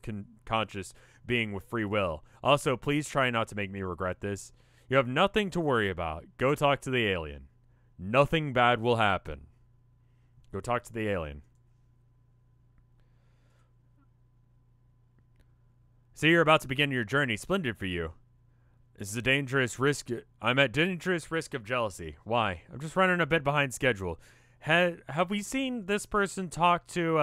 conscious being with free will. Also, please try not to make me regret this. You have nothing to worry about. Go talk to the alien. Nothing bad will happen. Go talk to the alien. So you're about to begin your journey. Splendid for you. This is a dangerous risk. I'm at dangerous risk of jealousy. Why? I'm just running a bit behind schedule. Have we seen this person talk to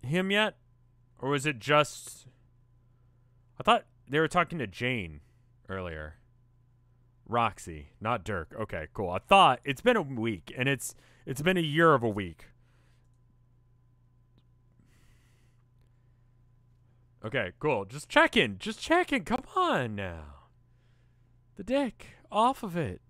him yet? Or was it just... I thought they were talking to Jane earlier. Roxy, not Dirk. Okay, cool. I thought it's been a week, and it's been a year of a week. Okay, cool. Just checking. Just checking. Come on now. The dick. Off of it.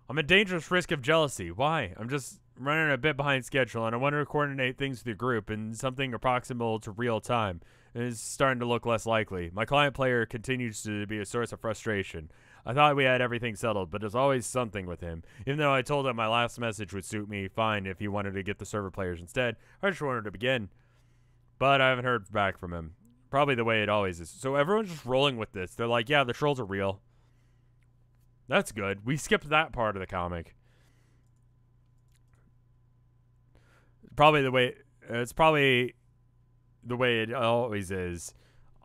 I'm at dangerous risk of jealousy. Why? I'm just running a bit behind schedule, and I want to coordinate things with your group in something approximate to real time. And it's starting to look less likely. My client player continues to be a source of frustration. I thought we had everything settled, but there's always something with him. Even though I told him my last message would suit me fine if he wanted to get the server players instead, I just wanted to begin. But I haven't heard back from him. Probably the way it always is. So everyone's just rolling with this. They're like, yeah, the trolls are real. That's good. We skipped that part of the comic. Probably the way... It's probably the way it always is.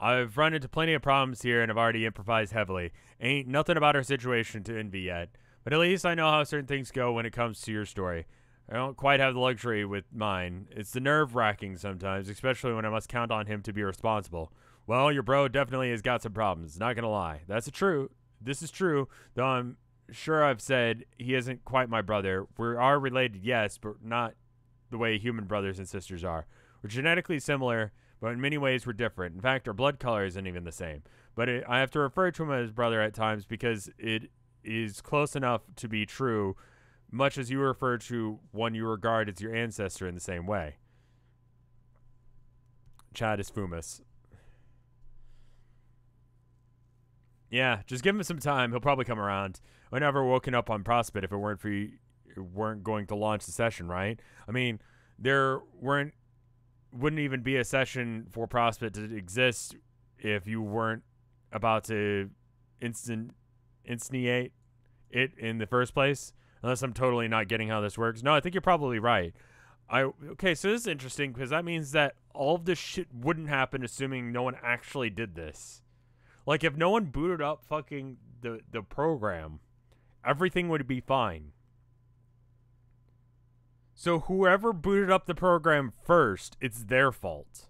I've run into plenty of problems here and have already improvised heavily. Ain't nothing about our situation to envy yet. But at least I know how certain things go when it comes to your story. I don't quite have the luxury with mine. It's the nerve-wracking sometimes, especially when I must count on him to be responsible. Well, your bro definitely has got some problems, not gonna lie. This is true, though I'm sure I've said he isn't quite my brother. We are related, yes, but not the way human brothers and sisters are. We're genetically similar, but in many ways we're different. In fact, our blood color isn't even the same. But I have to refer to him as brother at times because it is close enough to be true, much as you refer to one you regard as your ancestor in the same way. Chad is Fumus. Yeah, just give him some time. He'll probably come around. I never woken up on Prospect if it weren't for you weren't going to launch the session, right? I mean, there wouldn't even be a session for Prospect to exist if you weren't about to instantiate it in the first place. Unless I'm totally not getting how this works. No, I think you're probably right. Okay, so this is interesting because that means that all of this shit wouldn't happen assuming no one actually did this. Like, if no one booted up fucking the program, everything would be fine. So whoever booted up the program first, it's their fault.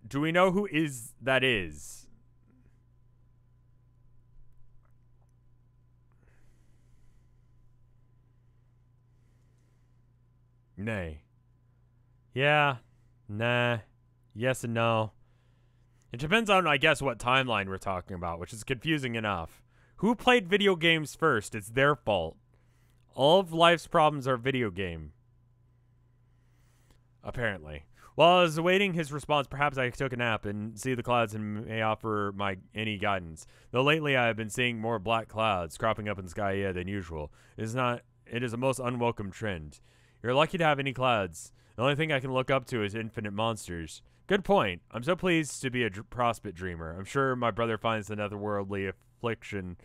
Do we know who that is? Nay. Yeah. Nah. Yes and no. It depends on, I guess, what timeline we're talking about, which is confusing enough. Who played video games first? It's their fault. All of life's problems are video game. Apparently. While I was awaiting his response, perhaps I took a nap and see the clouds and may offer any guidance. Though lately I have been seeing more black clouds cropping up in the sky than usual. It is a most unwelcome trend. You're lucky to have any clouds. The only thing I can look up to is infinite monsters. Good point. I'm so pleased to be a Prospect dreamer. I'm sure my brother finds the netherworldly affliction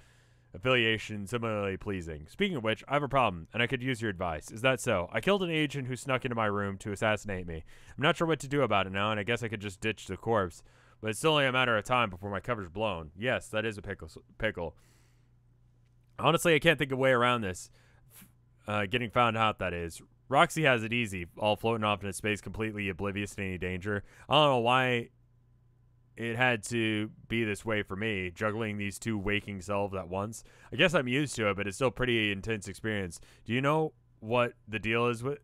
affiliation similarly pleasing. Speaking of which, I have a problem, and I could use your advice. Is that so? I killed an agent who snuck into my room to assassinate me. I'm not sure what to do about it now, and I guess I could just ditch the corpse. But it's still only a matter of time before my cover's blown. Yes, that is a pickle. Honestly, I can't think of a way around this. Getting found out, that is. Roxy has it easy, all floating off in space, completely oblivious to any danger. I don't know why it had to be this way for me, juggling these two waking selves at once. I guess I'm used to it, but it's still a pretty intense experience. Do you know what the deal is with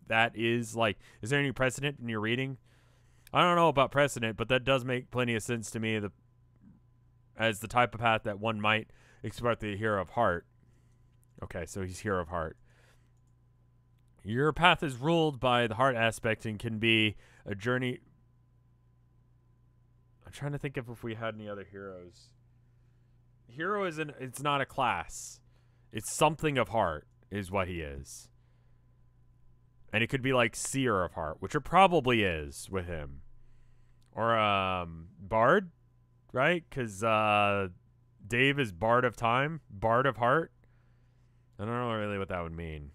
that is? Like, is there any precedent in your reading? I don't know about precedent, but that does make plenty of sense to me as the type of path that one might expect the hero of heart. Okay, so he's hero of heart. Your path is ruled by the heart aspect and can be a journey. I'm trying to think of if we had any other heroes. Hero it's not a class. It's something of heart is what he is. And it could be like seer of heart, which it probably is with him. Or bard, right? Because Dave is bard of time, bard of heart. I don't know really what that would mean.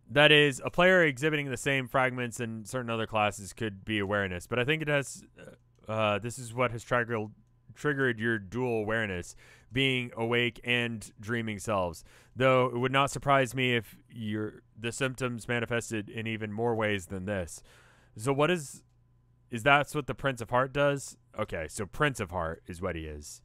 That is, a player exhibiting the same fragments in certain other classes could be awareness, but I think it has. This is what has triggered your dual awareness, being awake and dreaming selves. Though it would not surprise me if the symptoms manifested in even more ways than this. So what is that what the Prince of Heart does? Okay, so Prince of Heart is what he is.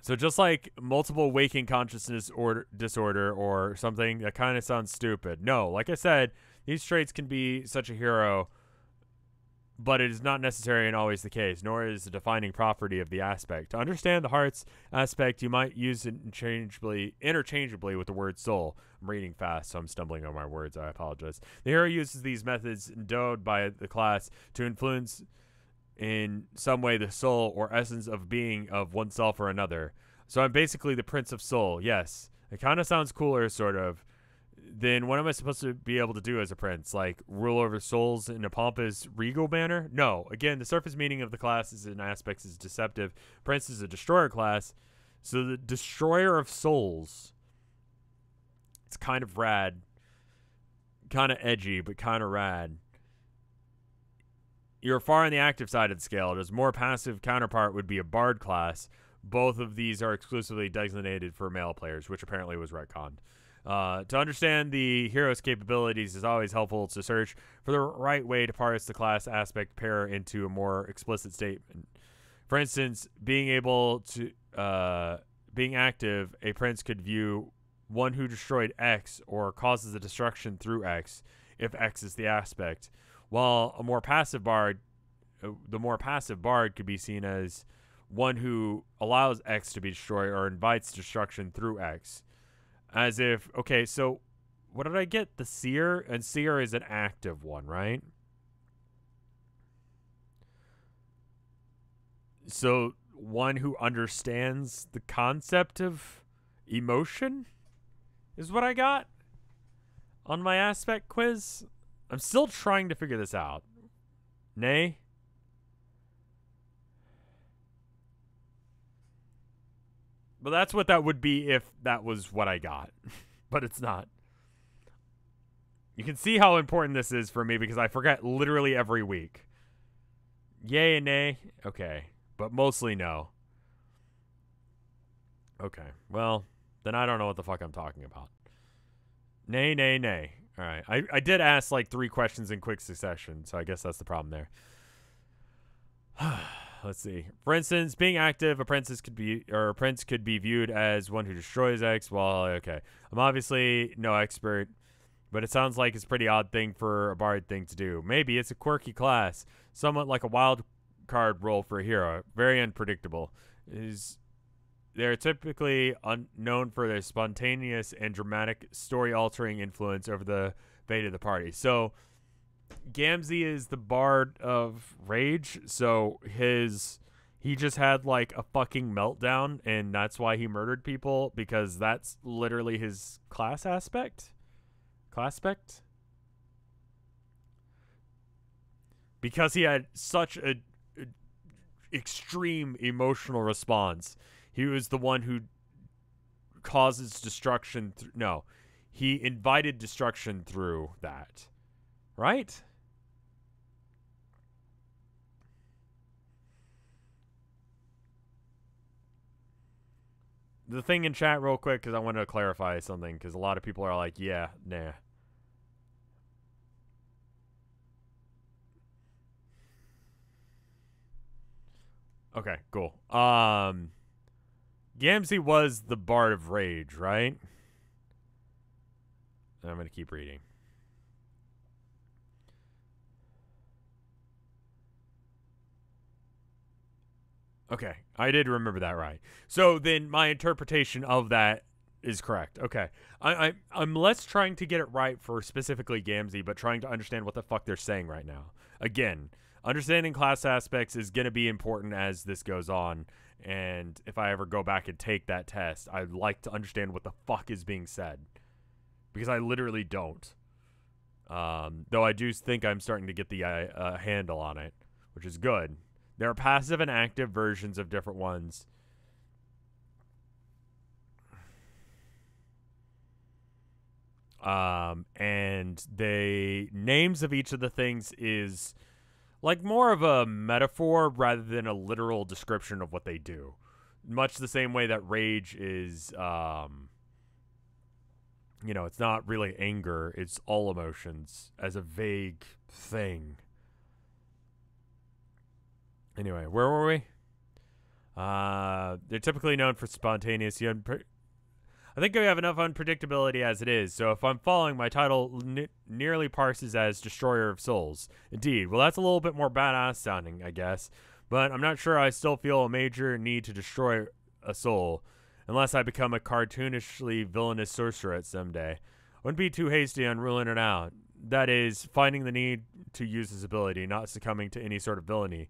So just like multiple waking consciousness disorder or something, that kind of sounds stupid. No, like I said, these traits can be such a hero, but it is not necessary and always the case, nor is the defining property of the aspect. To understand the heart's aspect, you might use it interchangeably with the word soul. I'm reading fast, so I'm stumbling on my words. I apologize. The hero uses these methods endowed by the class to influence in some way the soul or essence of being of oneself or another. So I'm basically the Prince of Soul. Yes, it kind of sounds cooler, sort of. Then what am I supposed to be able to do as a prince? Like rule over souls in a pompous regal manner? No. Again, the surface meaning of the classes and aspects is deceptive. Prince is a destroyer class, so the destroyer of souls. It's kind of rad, kind of edgy, but kind of rad. You're far on the active side of the scale. His more passive counterpart would be a bard class. Both of these are exclusively designated for male players, which apparently was retconned. To understand the hero's capabilities is always helpful to search for the right way to parse the class aspect pair into a more explicit statement. For instance, being active, a prince could view one who destroyed X or causes a destruction through X if X is the aspect. While the more passive bard could be seen as one who allows X to be destroyed or invites destruction through X. As if, okay, so what did I get? The seer? And seer is an active one, right? So one who understands the concept of emotion is what I got on my aspect quiz. I'm still trying to figure this out. Nay? But that's what that would be if that was what I got. But it's not. You can see how important this is for me because I forget literally every week. Yay and nay? Okay. But mostly no. Okay. Well, then I don't know what the fuck I'm talking about. Nay, nay, nay. All right. I did ask like 3 questions in quick succession, so I guess that's the problem there. Let's see. For instance, being active, a prince could be viewed as one who destroys X. Well, okay. I'm obviously no expert, but it sounds like it's a pretty odd thing for a bard thing to do. Maybe it's a quirky class, somewhat like a wild card role for a hero. Very unpredictable. They're typically known for their spontaneous and dramatic story-altering influence over the fate of the party. So Gamzee is the bard of rage, so he just had like a fucking meltdown, and that's why he murdered people, because that's literally his class aspect. because he had such a extreme emotional response. He was the one who causes destruction. No, he invited destruction through that, right? The thing in chat real quick, because I want to clarify something, because a lot of people are like, yeah, nah. Okay, cool. Gamzee was the Bard of Rage, right? I'm going to keep reading. Okay, I did remember that right. So then my interpretation of that is correct. Okay. I'm less trying to get it right for specifically Gamzee, but trying to understand what the fuck they're saying right now. Again, understanding class aspects is going to be important as this goes on. And if I ever go back and take that test, I'd like to understand what the fuck is being said. Because I literally don't. Though I do think I'm starting to get the handle on it, which is good. There are passive and active versions of different ones. And the names of each of the things is like more of a metaphor rather than a literal description of what they do. Much the same way that rage is, you know, it's not really anger. It's all emotions as a vague thing. Anyway, where were we? They're typically known for spontaneous. I think I have enough unpredictability as it is, so if I'm following, my title nearly parses as Destroyer of Souls. Indeed. Well, that's a little bit more badass sounding, I guess. But I'm not sure I still feel a major need to destroy a soul, unless I become a cartoonishly villainous sorcerer someday. I wouldn't be too hasty on ruling it out. That is, finding the need to use his ability, not succumbing to any sort of villainy.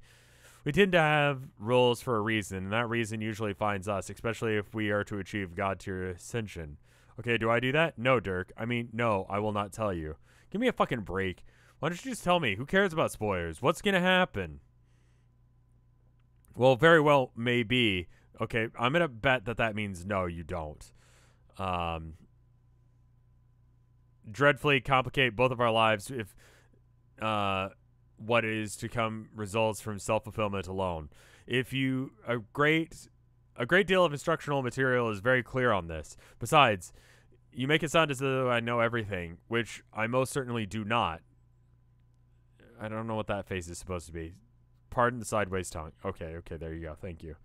We tend to have rules for a reason, and that reason usually finds us, especially if we are to achieve God-tier ascension. Okay, do I do that? No, Dirk. I mean, no, I will not tell you. Give me a fucking break. Why don't you just tell me? Who cares about spoilers? What's gonna happen? Well, very well, maybe. Okay, I'm gonna bet that means no, you don't. Dreadfully complicate both of our lives if, what is to come results from self-fulfillment alone. If you a great deal of instructional material is very clear on this. Besides, you make it sound as though I know everything, which I most certainly do not. I don't know what that face is supposed to be. Pardon the sideways tongue. Okay, there you go. Thank you.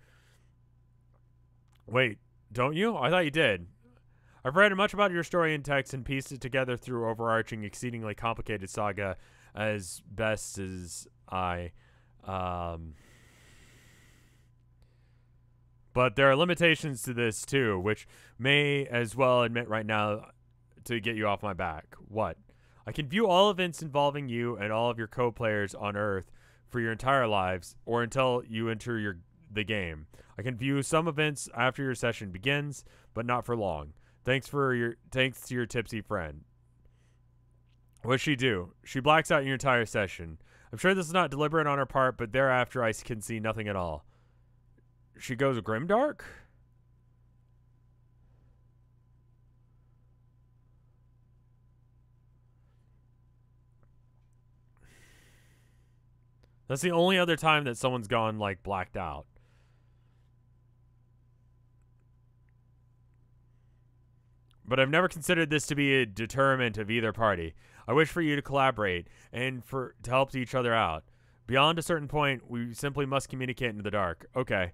Wait, don't you? I thought you did. I've read much about your story in text and pieced it together through overarching, exceedingly complicated saga as best as I. But there are limitations to this too, which may as well admit right now to get you off my back. What? I can view all events involving you and all of your co-players on Earth for your entire lives, or until you enter the game. I can view some events after your session begins, but not for long. Thanks to your tipsy friend. What's she do? She blacks out your entire session. I'm sure this is not deliberate on her part, but thereafter I can see nothing at all. She goes grimdark? That's the only other time that someone's gone, like, blacked out. But I've never considered this to be a deterrent of either party. I wish for you to collaborate and to help each other out. Beyond a certain point, we simply must communicate in the dark. Okay.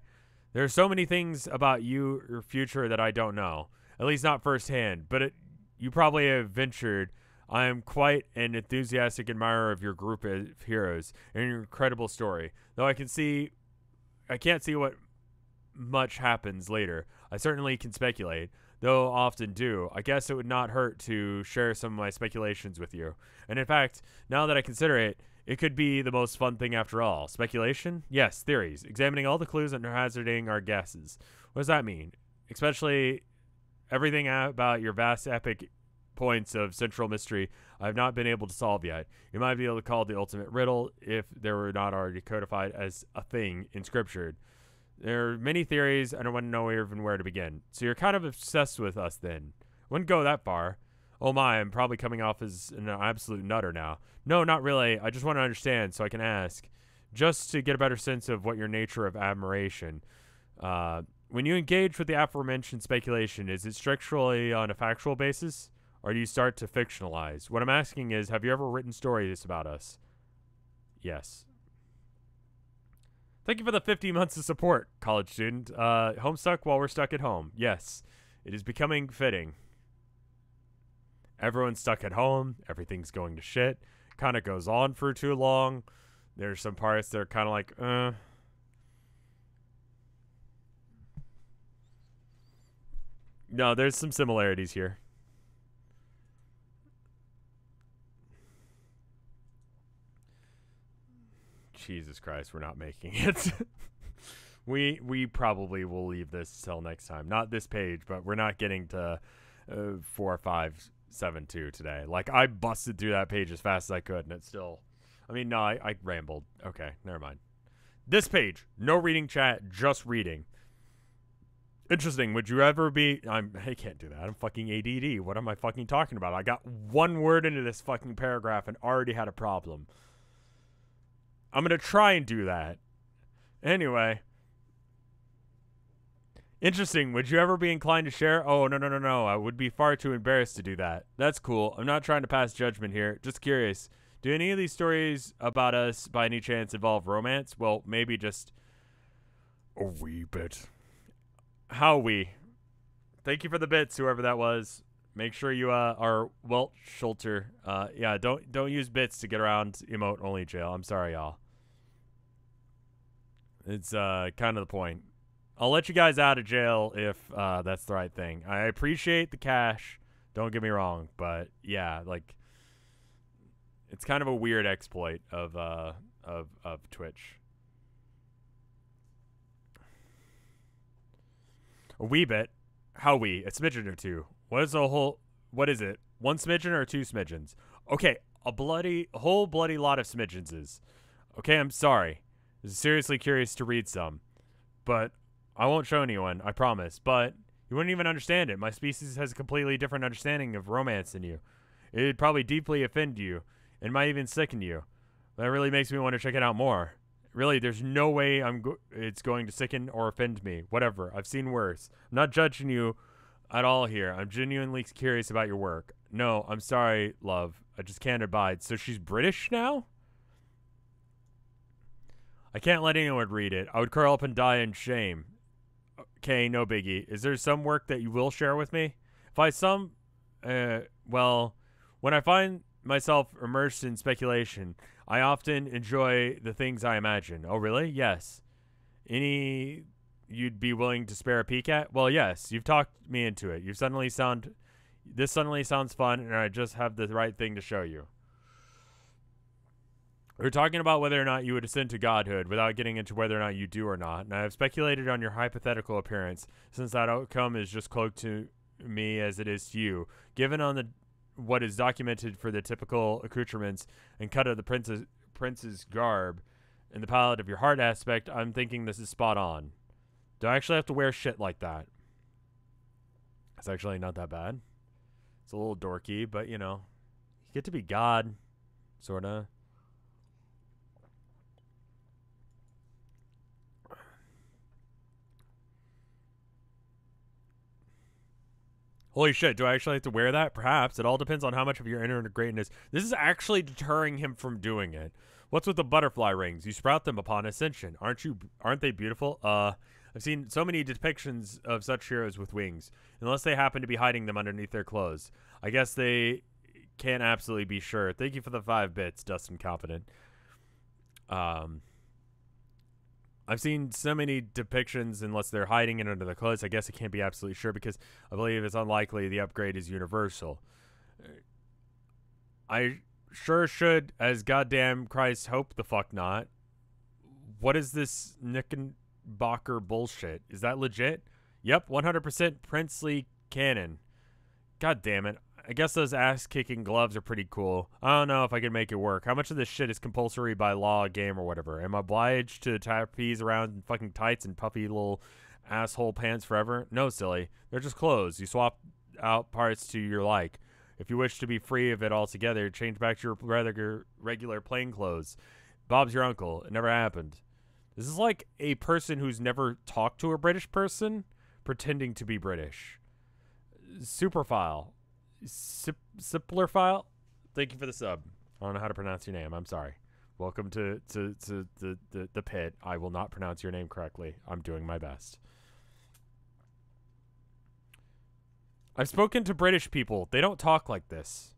There are so many things about your future that I don't know. At least not firsthand. But you probably have ventured. I am quite an enthusiastic admirer of your group of heroes and your incredible story. Though I can't see what much happens later. I certainly can speculate, though often do. I guess it would not hurt to share some of my speculations with you. And in fact, now that I consider it, it could be the most fun thing after all. Speculation? Yes, theories. Examining all the clues and hazarding our guesses. What does that mean? Especially everything about your vast epic points of central mystery I have not been able to solve yet. You might be able to call it the ultimate riddle if there were not already codified as a thing in scripture. There are many theories. I don't want to know even where to begin. So you're kind of obsessed with us then. Wouldn't go that far. Oh my, I'm probably coming off as an absolute nutter now. No, not really. I just want to understand so I can ask. Just to get a better sense of what your nature of admiration. When you engage with the aforementioned speculation, is it strictly on a factual basis? Or do you start to fictionalize? What I'm asking is, have you ever written stories about us? Yes. Thank you for the 50 months of support, college student. Homestuck while we're stuck at home. Yes. It is becoming fitting. Everyone's stuck at home. Everything's going to shit. Kind of goes on for too long. There's some parts that are kind of like, No, there's some similarities here. Jesus Christ, we're not making it. we probably will leave this till next time. Not this page, but we're not getting to 4572 today. Like, I busted through that page as fast as I could, and it still... I mean, no, I rambled. Okay, never mind. This page, no reading chat, just reading. Interesting. Would you ever be... I can't do that. I'm fucking ADD. What am I fucking talking about? I got one word into this fucking paragraph and already had a problem. I'm going to try and do that. Anyway. Interesting. Would you ever be inclined to share? Oh, no. I would be far too embarrassed to do that. That's cool. I'm not trying to pass judgment here. Just curious. Do any of these stories about us by any chance involve romance? Well, maybe just a wee bit. How we? Thank you for the bits, whoever that was. Make sure you are Welch Schulter. Yeah, don't use bits to get around emote only jail. I'm sorry, y'all. It's kind of the point. I'll let you guys out of jail if that's the right thing. I appreciate the cash. Don't get me wrong, but yeah, like it's kind of a weird exploit of Twitch. A wee bit. How we? A smidgen or two. What is it? One smidgen or two smidgens? Okay, a whole bloody lot of smidgens. Okay, I'm sorry. I was seriously curious to read some. But I won't show anyone, I promise. But you wouldn't even understand it. My species has a completely different understanding of romance than you. It'd probably deeply offend you. It might even sicken you. That really makes me want to check it out more. Really, there's no way it's going to sicken or offend me. Whatever. I've seen worse. I'm not judging you at all here. I'm genuinely curious about your work. No, I'm sorry, love. I just can't abide. So she's British now? I can't let anyone read it. I would curl up and die in shame. Okay, no biggie. Is there some work that you will share with me? Well, when I find myself immersed in speculation, I often enjoy the things I imagine. Oh, really? Yes. Any you'd be willing to spare a peek at? Well, yes. You've talked me into it. This suddenly sounds fun, and I just have the right thing to show you. We're talking about whether or not you would ascend to godhood without getting into whether or not you do or not, and I have speculated on your hypothetical appearance, since that outcome is just cloaked to me as it is to you. Given on what is documented for the typical accoutrements and cut of the prince's garb and the palette of your heart aspect, I'm thinking this is spot on. Do I actually have to wear shit like that? It's actually not that bad. It's a little dorky, but you know, you get to be God, sorta. Holy shit, do I actually have to wear that? Perhaps. It all depends on how much of your inner greatness. This is actually deterring him from doing it. What's with the butterfly rings? You sprout them upon ascension. Aren't they beautiful? I've seen so many depictions of such heroes with wings, unless they happen to be hiding them underneath their clothes. I guess they can't absolutely be sure. Thank you for the 5 bits, Dustin Confident. I've seen so many depictions, unless they're hiding it under the clothes. I guess I can't be absolutely sure because I believe it's unlikely the upgrade is universal. I sure should, as goddamn Christ, hope the fuck not. What is this Knickerbocker bullshit? Is that legit? Yep, 100% princely canon. God damn it. I guess those ass-kicking gloves are pretty cool. I don't know if I can make it work. How much of this shit is compulsory by law, game, or whatever? Am I obliged to trapeze around in fucking tights and puffy little asshole pants forever? No, silly. They're just clothes. You swap out parts to your like. If you wish to be free of it altogether, change back to your regular plain clothes. Bob's your uncle. It never happened. This is like a person who's never talked to a British person pretending to be British. Superfile. Simplerfile? Thank you for the sub. I don't know how to pronounce your name. I'm sorry. Welcome to the pit. I will not pronounce your name correctly. I'm doing my best. I've spoken to British people. They don't talk like this.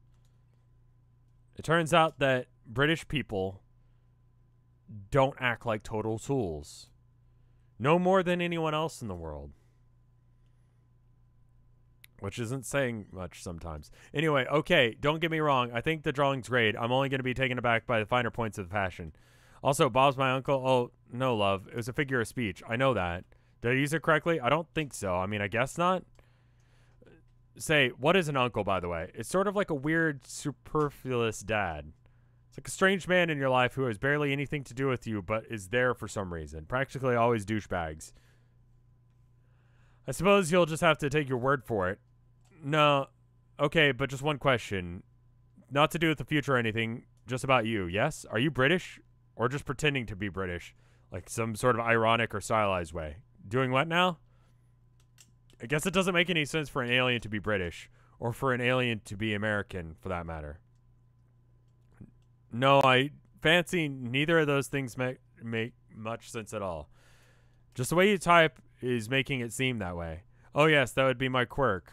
It turns out that British people don't act like total tools. No more than anyone else in the world. Which isn't saying much sometimes. Anyway, okay, don't get me wrong. I think the drawing's great. I'm only going to be taken aback by the finer points of the fashion. Also, Bob's my uncle. Oh, no, love. It was a figure of speech. I know that. Did I use it correctly? I don't think so. I mean, I guess not. Say, what is an uncle, by the way? It's sort of like a weird, superfluous dad. It's like a strange man in your life who has barely anything to do with you, but is there for some reason. Practically always douchebags. I suppose you'll just have to take your word for it. No. Okay, but just one question. Not to do with the future or anything, just about you, yes? Are you British? Or just pretending to be British? Like some sort of ironic or stylized way. Doing what now? I guess it doesn't make any sense for an alien to be British. Or for an alien to be American, for that matter. No, I fancy neither of those things make much sense at all. Just the way you type is making it seem that way. Oh yes, that would be my quirk.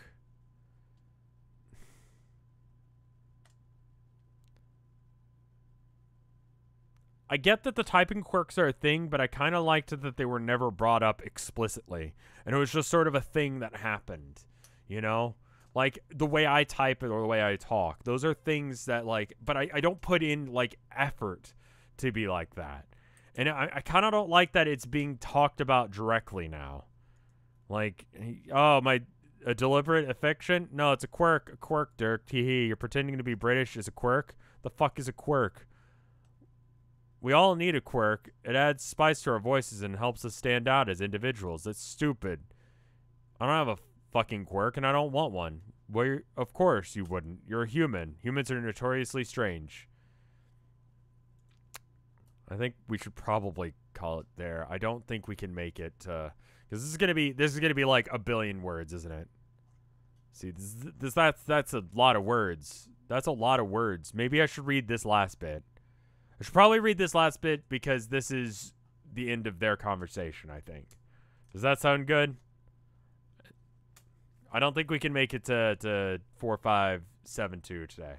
I get that the typing quirks are a thing, but I kind of liked that they were never brought up explicitly. And it was just sort of a thing that happened, you know? Like, the way I type it or the way I talk. Those are things that, like, but I don't put in, like, effort to be like that. And I kind of don't like that it's being talked about directly now. Like, oh, a deliberate affection? No, it's a quirk. A quirk, Dirk. Hee. You're pretending to be British is a quirk? The fuck is a quirk? We all need a quirk. It adds spice to our voices and helps us stand out as individuals. That's stupid. I don't have a fucking quirk, and I don't want one. Well, of course you wouldn't. You're a human. Humans are notoriously strange. I think we should probably call it there. I don't think we can make it, because this is gonna be like a billion words, isn't it? See, that's a lot of words. That's a lot of words. Maybe I should read this last bit. I should probably read this last bit because this is the end of their conversation, I think. Does that sound good? I don't think we can make it to 4572 today.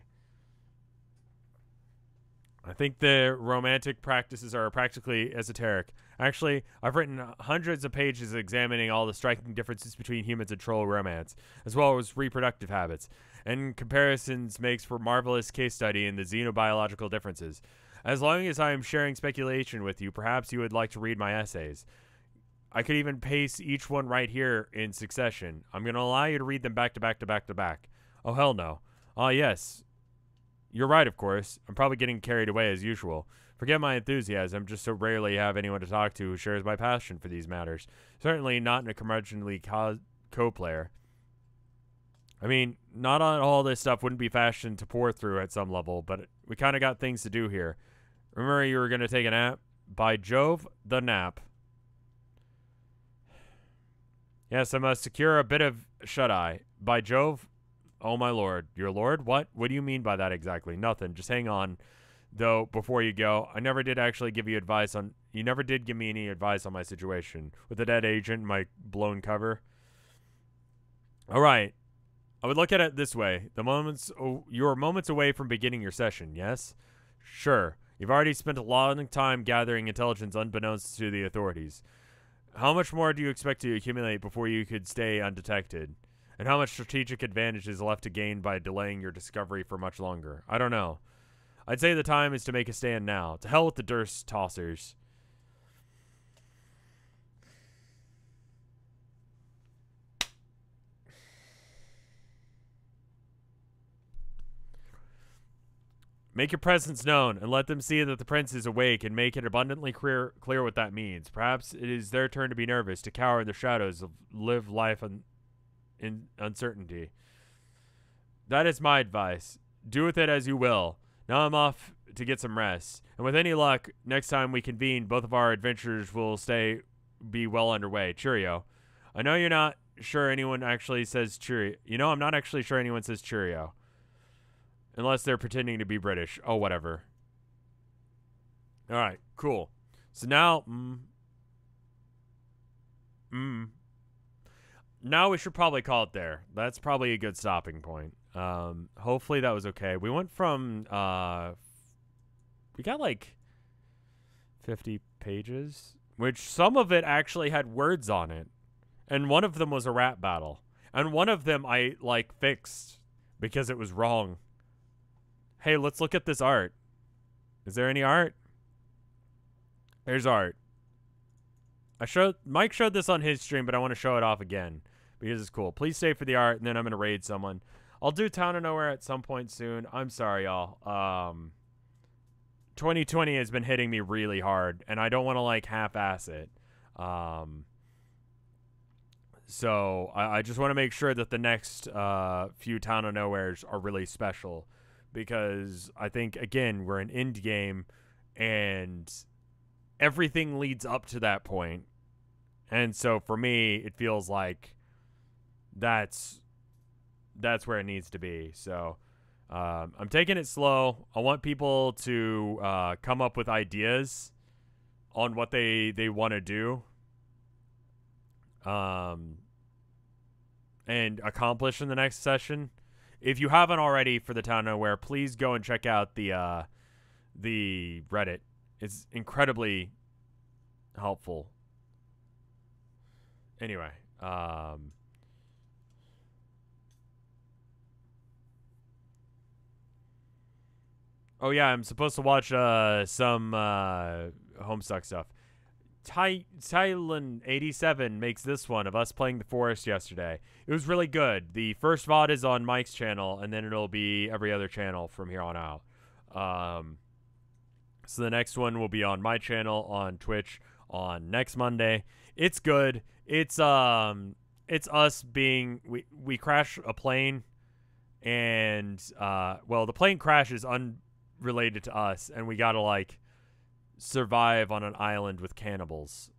I think the romantic practices are practically esoteric. Actually, I've written hundreds of pages examining all the striking differences between humans and troll romance, as well as reproductive habits, and comparisons makes for marvelous case study in the xenobiological differences. As long as I am sharing speculation with you, perhaps you would like to read my essays. I could even paste each one right here in succession. I'm going to allow you to read them back to back to back to back. Oh, hell no. Ah, yes. You're right, of course. I'm probably getting carried away as usual. Forget my enthusiasm, just so rarely have anyone to talk to who shares my passion for these matters. Certainly not in a curmudgeonly co-player. I mean, not on all this stuff wouldn't be fashion to pour through at some level, but we kind of got things to do here. Remember you were going to take a nap? By Jove, the nap. Yes, I must secure a bit of shut-eye. By Jove, oh my lord. Your lord? What? What do you mean by that exactly? Nothing. Just hang on, though, before you go. I never did actually give you advice on... You never did give me any advice on my situation. With the dead agent and my blown cover. Alright. I would look at it this way. You're moments away from beginning your session, yes? Sure. You've already spent a long time gathering intelligence unbeknownst to the authorities. How much more do you expect to accumulate before you could stay undetected? And how much strategic advantage is left to gain by delaying your discovery for much longer? I don't know. I'd say the time is to make a stand now. To hell with the Durst tossers. Make your presence known, and let them see that the prince is awake, and make it abundantly clear what that means. Perhaps it is their turn to be nervous, to cower in the shadows, of live life in uncertainty. That is my advice. Do with it as you will. Now I'm off to get some rest, and with any luck, next time we convene, both of our adventures will be well underway. Cheerio. I know you're not sure anyone actually says cheerio. You know, I'm not actually sure anyone says cheerio. Unless they're pretending to be British. Oh, whatever. Alright, cool. So now... Now we should probably call it there. That's probably a good stopping point. Hopefully that was okay. We went from... we got like 50 pages. Which some of it actually had words on it. And one of them was a rap battle. And one of them I, like, fixed. Because it was wrong. Hey, let's look at this art. Is there any art? There's art. Mike showed this on his stream, but I want to show it off again because it's cool. Please stay for the art, and then I'm gonna raid someone. I'll do Town of Nowhere at some point soon. I'm sorry, y'all. 2020 has been hitting me really hard, and I don't want to like half-ass it. So I just want to make sure that the next few Town of Nowheres are really special. Because I think, again, we're an indie game, and everything leads up to that point. And so, for me, it feels like that's where it needs to be. So, I'm taking it slow. I want people to come up with ideas on what they want to do. And accomplish in the next session. If you haven't already for the Town of Nowhere, please go and check out the Reddit. It's incredibly helpful. Anyway, oh yeah, I'm supposed to watch some Homestuck stuff. Thailand87 makes this one of us playing the forest yesterday. It was really good. The first VOD is on Mike's channel, and then it'll be every other channel from here on out. So the next one will be on my channel on Twitch on next Monday. It's good. It's us being we crash a plane, and well, the plane crashes unrelated to us, and we gotta like survive on an island with cannibals.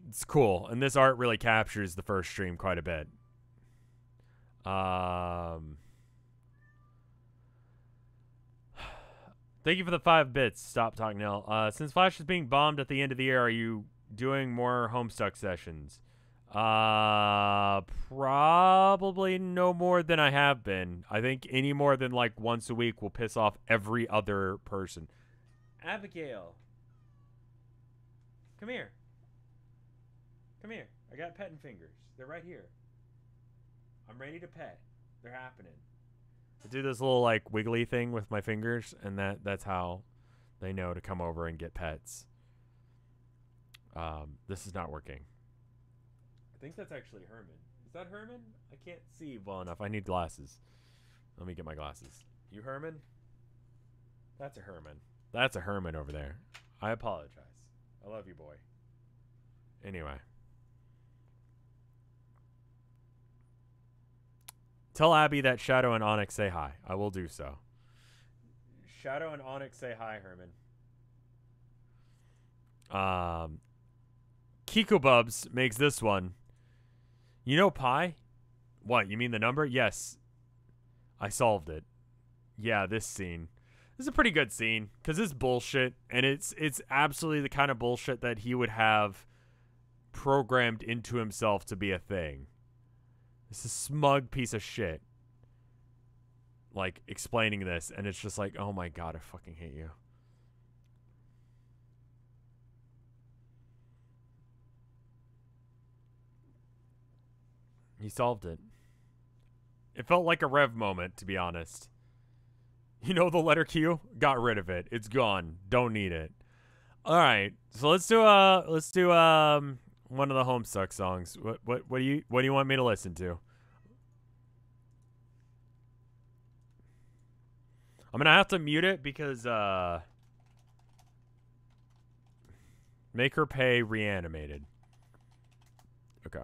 It's cool, and this art really captures the first stream quite a bit. Thank you for the 5 bits. Stop talking now. Since Flash is being bombed at the end of the year, are you doing more Homestuck sessions? Probably no more than I have been. I think any more than like once a week will piss off every other person. Abigail. Come here. Come here. I got petting fingers. They're right here. I'm ready to pet. They're happening. I do this little like wiggly thing with my fingers, and that's how they know to come over and get pets. This is not working. I think that's actually Herman. Is that Herman? I can't see well enough. I need glasses. Let me get my glasses. You Herman? That's a Herman. That's a Herman over there. I apologize. I love you, boy. Anyway. Tell Abby that Shadow and Onyx say hi. I will do so. Shadow and Onyx say hi, Herman. Kiko Bubs makes this one. You know pi? What, you mean the number? Yes. I solved it. Yeah, this scene. This is a pretty good scene, because it's bullshit, and it's absolutely the kind of bullshit that he would have programmed into himself to be a thing. This is a smug piece of shit. Like, explaining this, and it's just like, oh my god, I fucking hate you. He solved it. It felt like a Rev moment, to be honest. You know the letter Q? Got rid of it. It's gone. Don't need it. All right, so let's do one of the Homestuck songs. What do you want me to listen to? I'm gonna have to mute it because make her pay reanimated. Okay.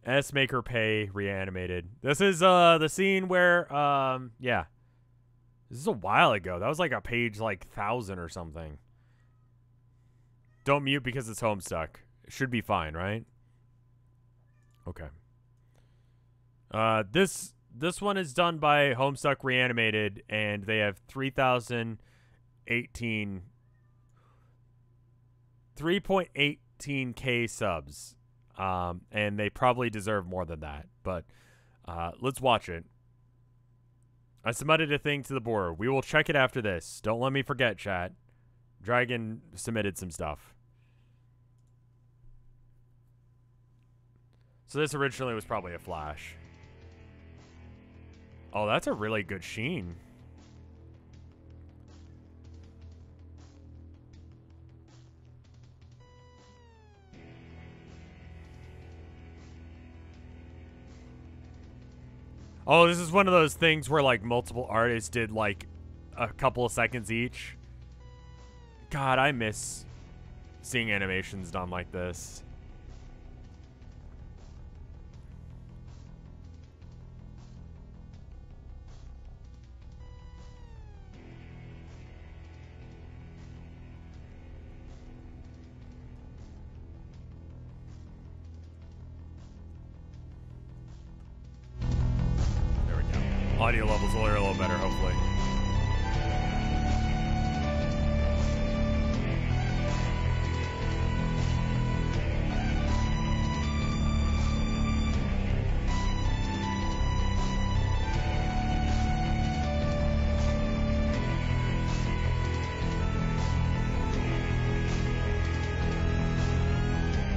S make her pay reanimated. This is the scene where yeah. This is a while ago. That was like a page like 1,000 or something. Don't mute because it's Homestuck. It should be fine, right? Okay. This one is done by Homestuck Reanimated, and they have 3.18k subs. And they probably deserve more than that. But let's watch it. I submitted a thing to the board. We will check it after this. Don't let me forget, chat. Dragon submitted some stuff. So this originally was probably a flash. Oh, that's a really good sheen. Oh, this is one of those things where, like, multiple artists did, like, a couple of seconds each. God, I miss seeing animations done like this. Audio levels are a little better, hopefully.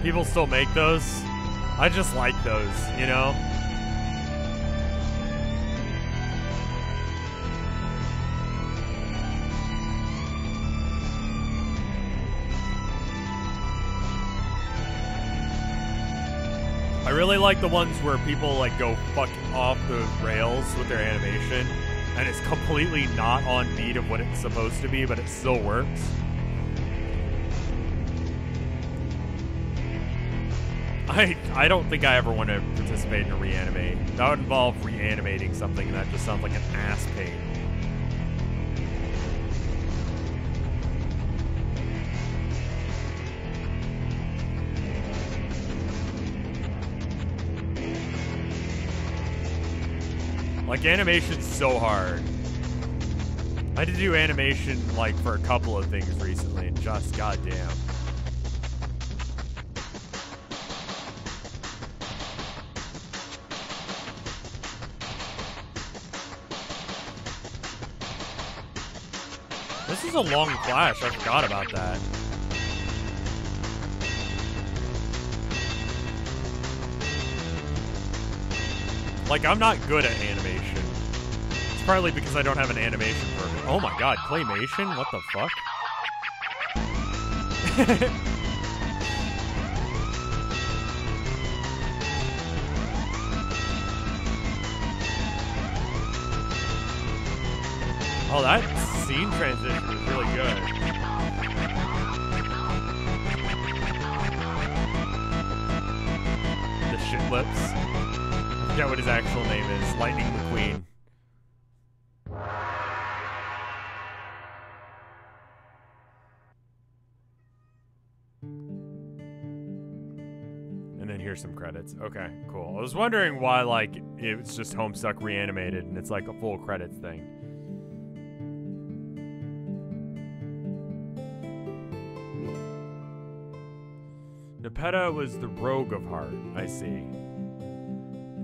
People still make those. I just like those, you know? I really like the ones where people like go fucking off the rails with their animation and it's completely not on beat of what it's supposed to be, but it still works. I don't think I ever want to participate in a reanimate. That would involve reanimating something, and that just sounds like an ass pain. Like, animation's so hard. I had to do animation, like, for a couple of things recently, and just goddamn. This is a long flash. I forgot about that. Like, I'm not good at animation. It's partly because I don't have an animation permit. Oh my god, claymation? What the fuck? Oh, that scene transition was really good. The shit lips. I forget what his actual name is. Lightning McQueen. And then here's some credits. Okay, cool. I was wondering why, like, it's just Homestuck Reanimated and it's like a full credits thing. Nepeta was the rogue of heart, I see.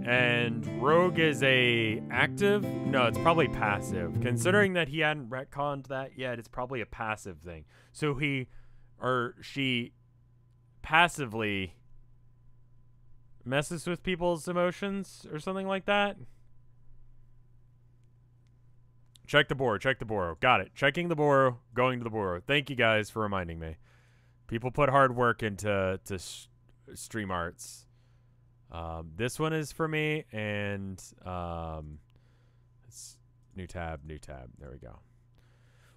And rogue is a active? No, it's probably passive. Considering that he hadn't retconned that yet, it's probably a passive thing. So he, or she, passively messes with people's emotions or something like that. Check the Boro. Check the Boro. Got it. Checking the Boro. Going to the Boro. Thank you guys for reminding me. People put hard work into stream arts. This one is for me, and it's new tab. There we go.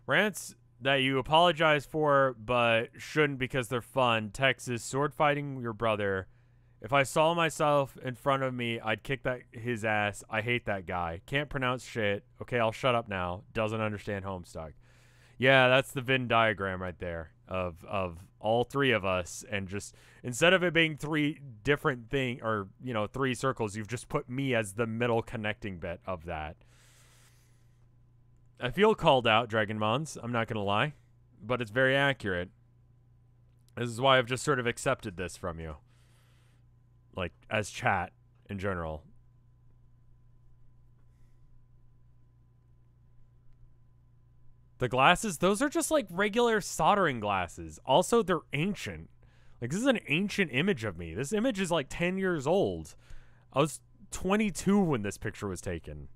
Rants that you apologize for, but shouldn't because they're fun. Texas, sword fighting your brother. If I saw myself in front of me, I'd kick his ass. I hate that guy. Can't pronounce shit. Okay, I'll shut up now. Doesn't understand Homestuck. Yeah, that's the Venn diagram right there of all three of us, and just instead of it being three different thing or three circles, you've just put me as the middle connecting bit of that. I feel called out, Dragonmons. I'm not gonna lie, but it's very accurate. This is why I've just sort of accepted this from you, like as chat in general. The glasses, those are just like regular soldering glasses. Also, they're ancient. Like, this is an ancient image of me. This image is like 10 years old. I was 22 when this picture was taken.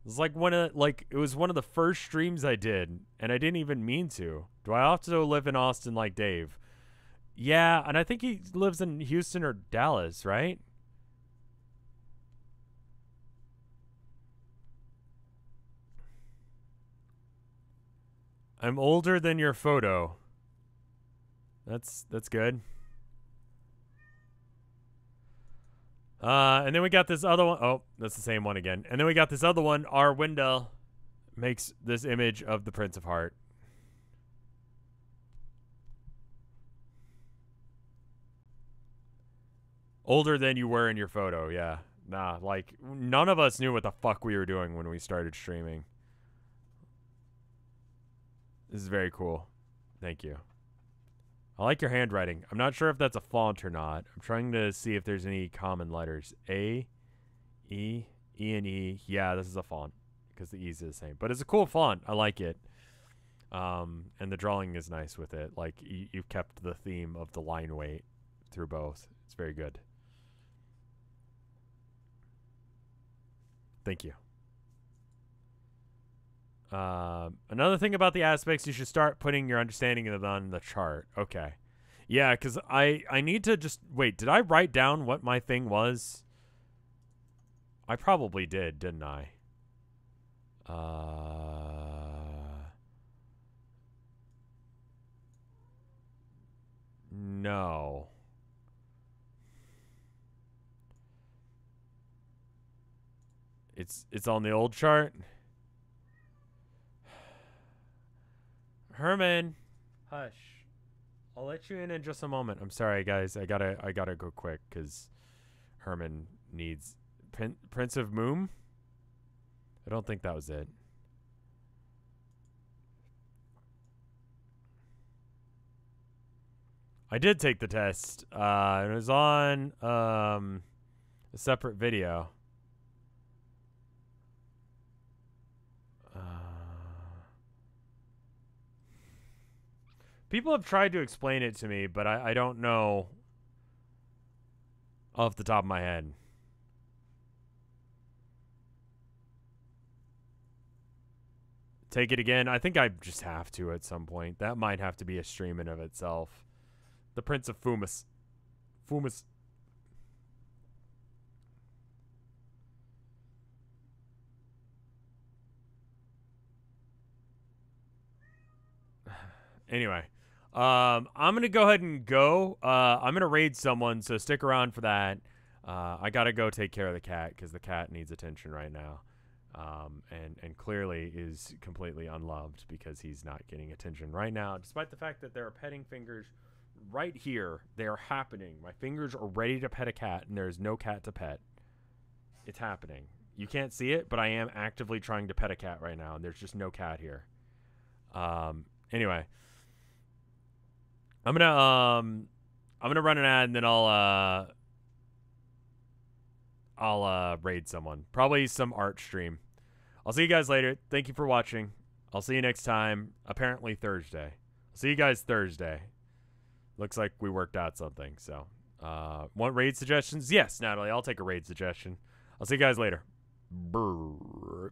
It was like it was one of the first streams I did, and I didn't even mean to. Do I also live in Austin like Dave? Yeah, and I think he lives in Houston or Dallas, right? I'm older than your photo. That's good. And then we got this other one. Oh, that's the same one again. And then we got this other one. Our window makes this image of the Prince of Heart. Older than you were in your photo, yeah. Nah, like, none of us knew what the fuck we were doing when we started streaming. This is very cool. Thank you. I like your handwriting. I'm not sure if that's a font or not. I'm trying to see if there's any common letters. A, E, E, and E. Yeah, this is a font because the E's are the same. But it's a cool font. I like it. And the drawing is nice with it. Like, you've kept the theme of the line weight through both. It's very good. Thank you. Another thing about the aspects, you should start putting your understanding of them on the chart. Okay. Yeah, because I need to just... Wait, did I write down what my thing was? I probably did, didn't I? No. It's on the old chart? Herman, hush. I'll let you in just a moment. I'm sorry, guys. I gotta go quick because Herman needs Prince of Moom. I don't think that was it. I did take the test. It was on a separate video. People have tried to explain it to me, but I don't know off the top of my head. Take it again? I think I just have to at some point. That might have to be a stream in of itself. The Prince of Fumus. Fumus. Anyway. I'm going to go ahead and go. I'm going to raid someone, so stick around for that. I got to go take care of the cat because the cat needs attention right now. And clearly is completely unloved because he's not getting attention right now, despite the fact that there are petting fingers right here. They are happening. My fingers are ready to pet a cat, and there's no cat to pet. It's happening. You can't see it, but I am actively trying to pet a cat right now, and there's just no cat here. Anyway. I'm gonna run an ad and then I'll raid someone. Probably some art stream. I'll see you guys later. Thank you for watching. I'll see you next time. Apparently Thursday. I'll see you guys Thursday. Looks like we worked out something. So, want raid suggestions? Yes, Natalie. I'll take a raid suggestion. I'll see you guys later. Brrr.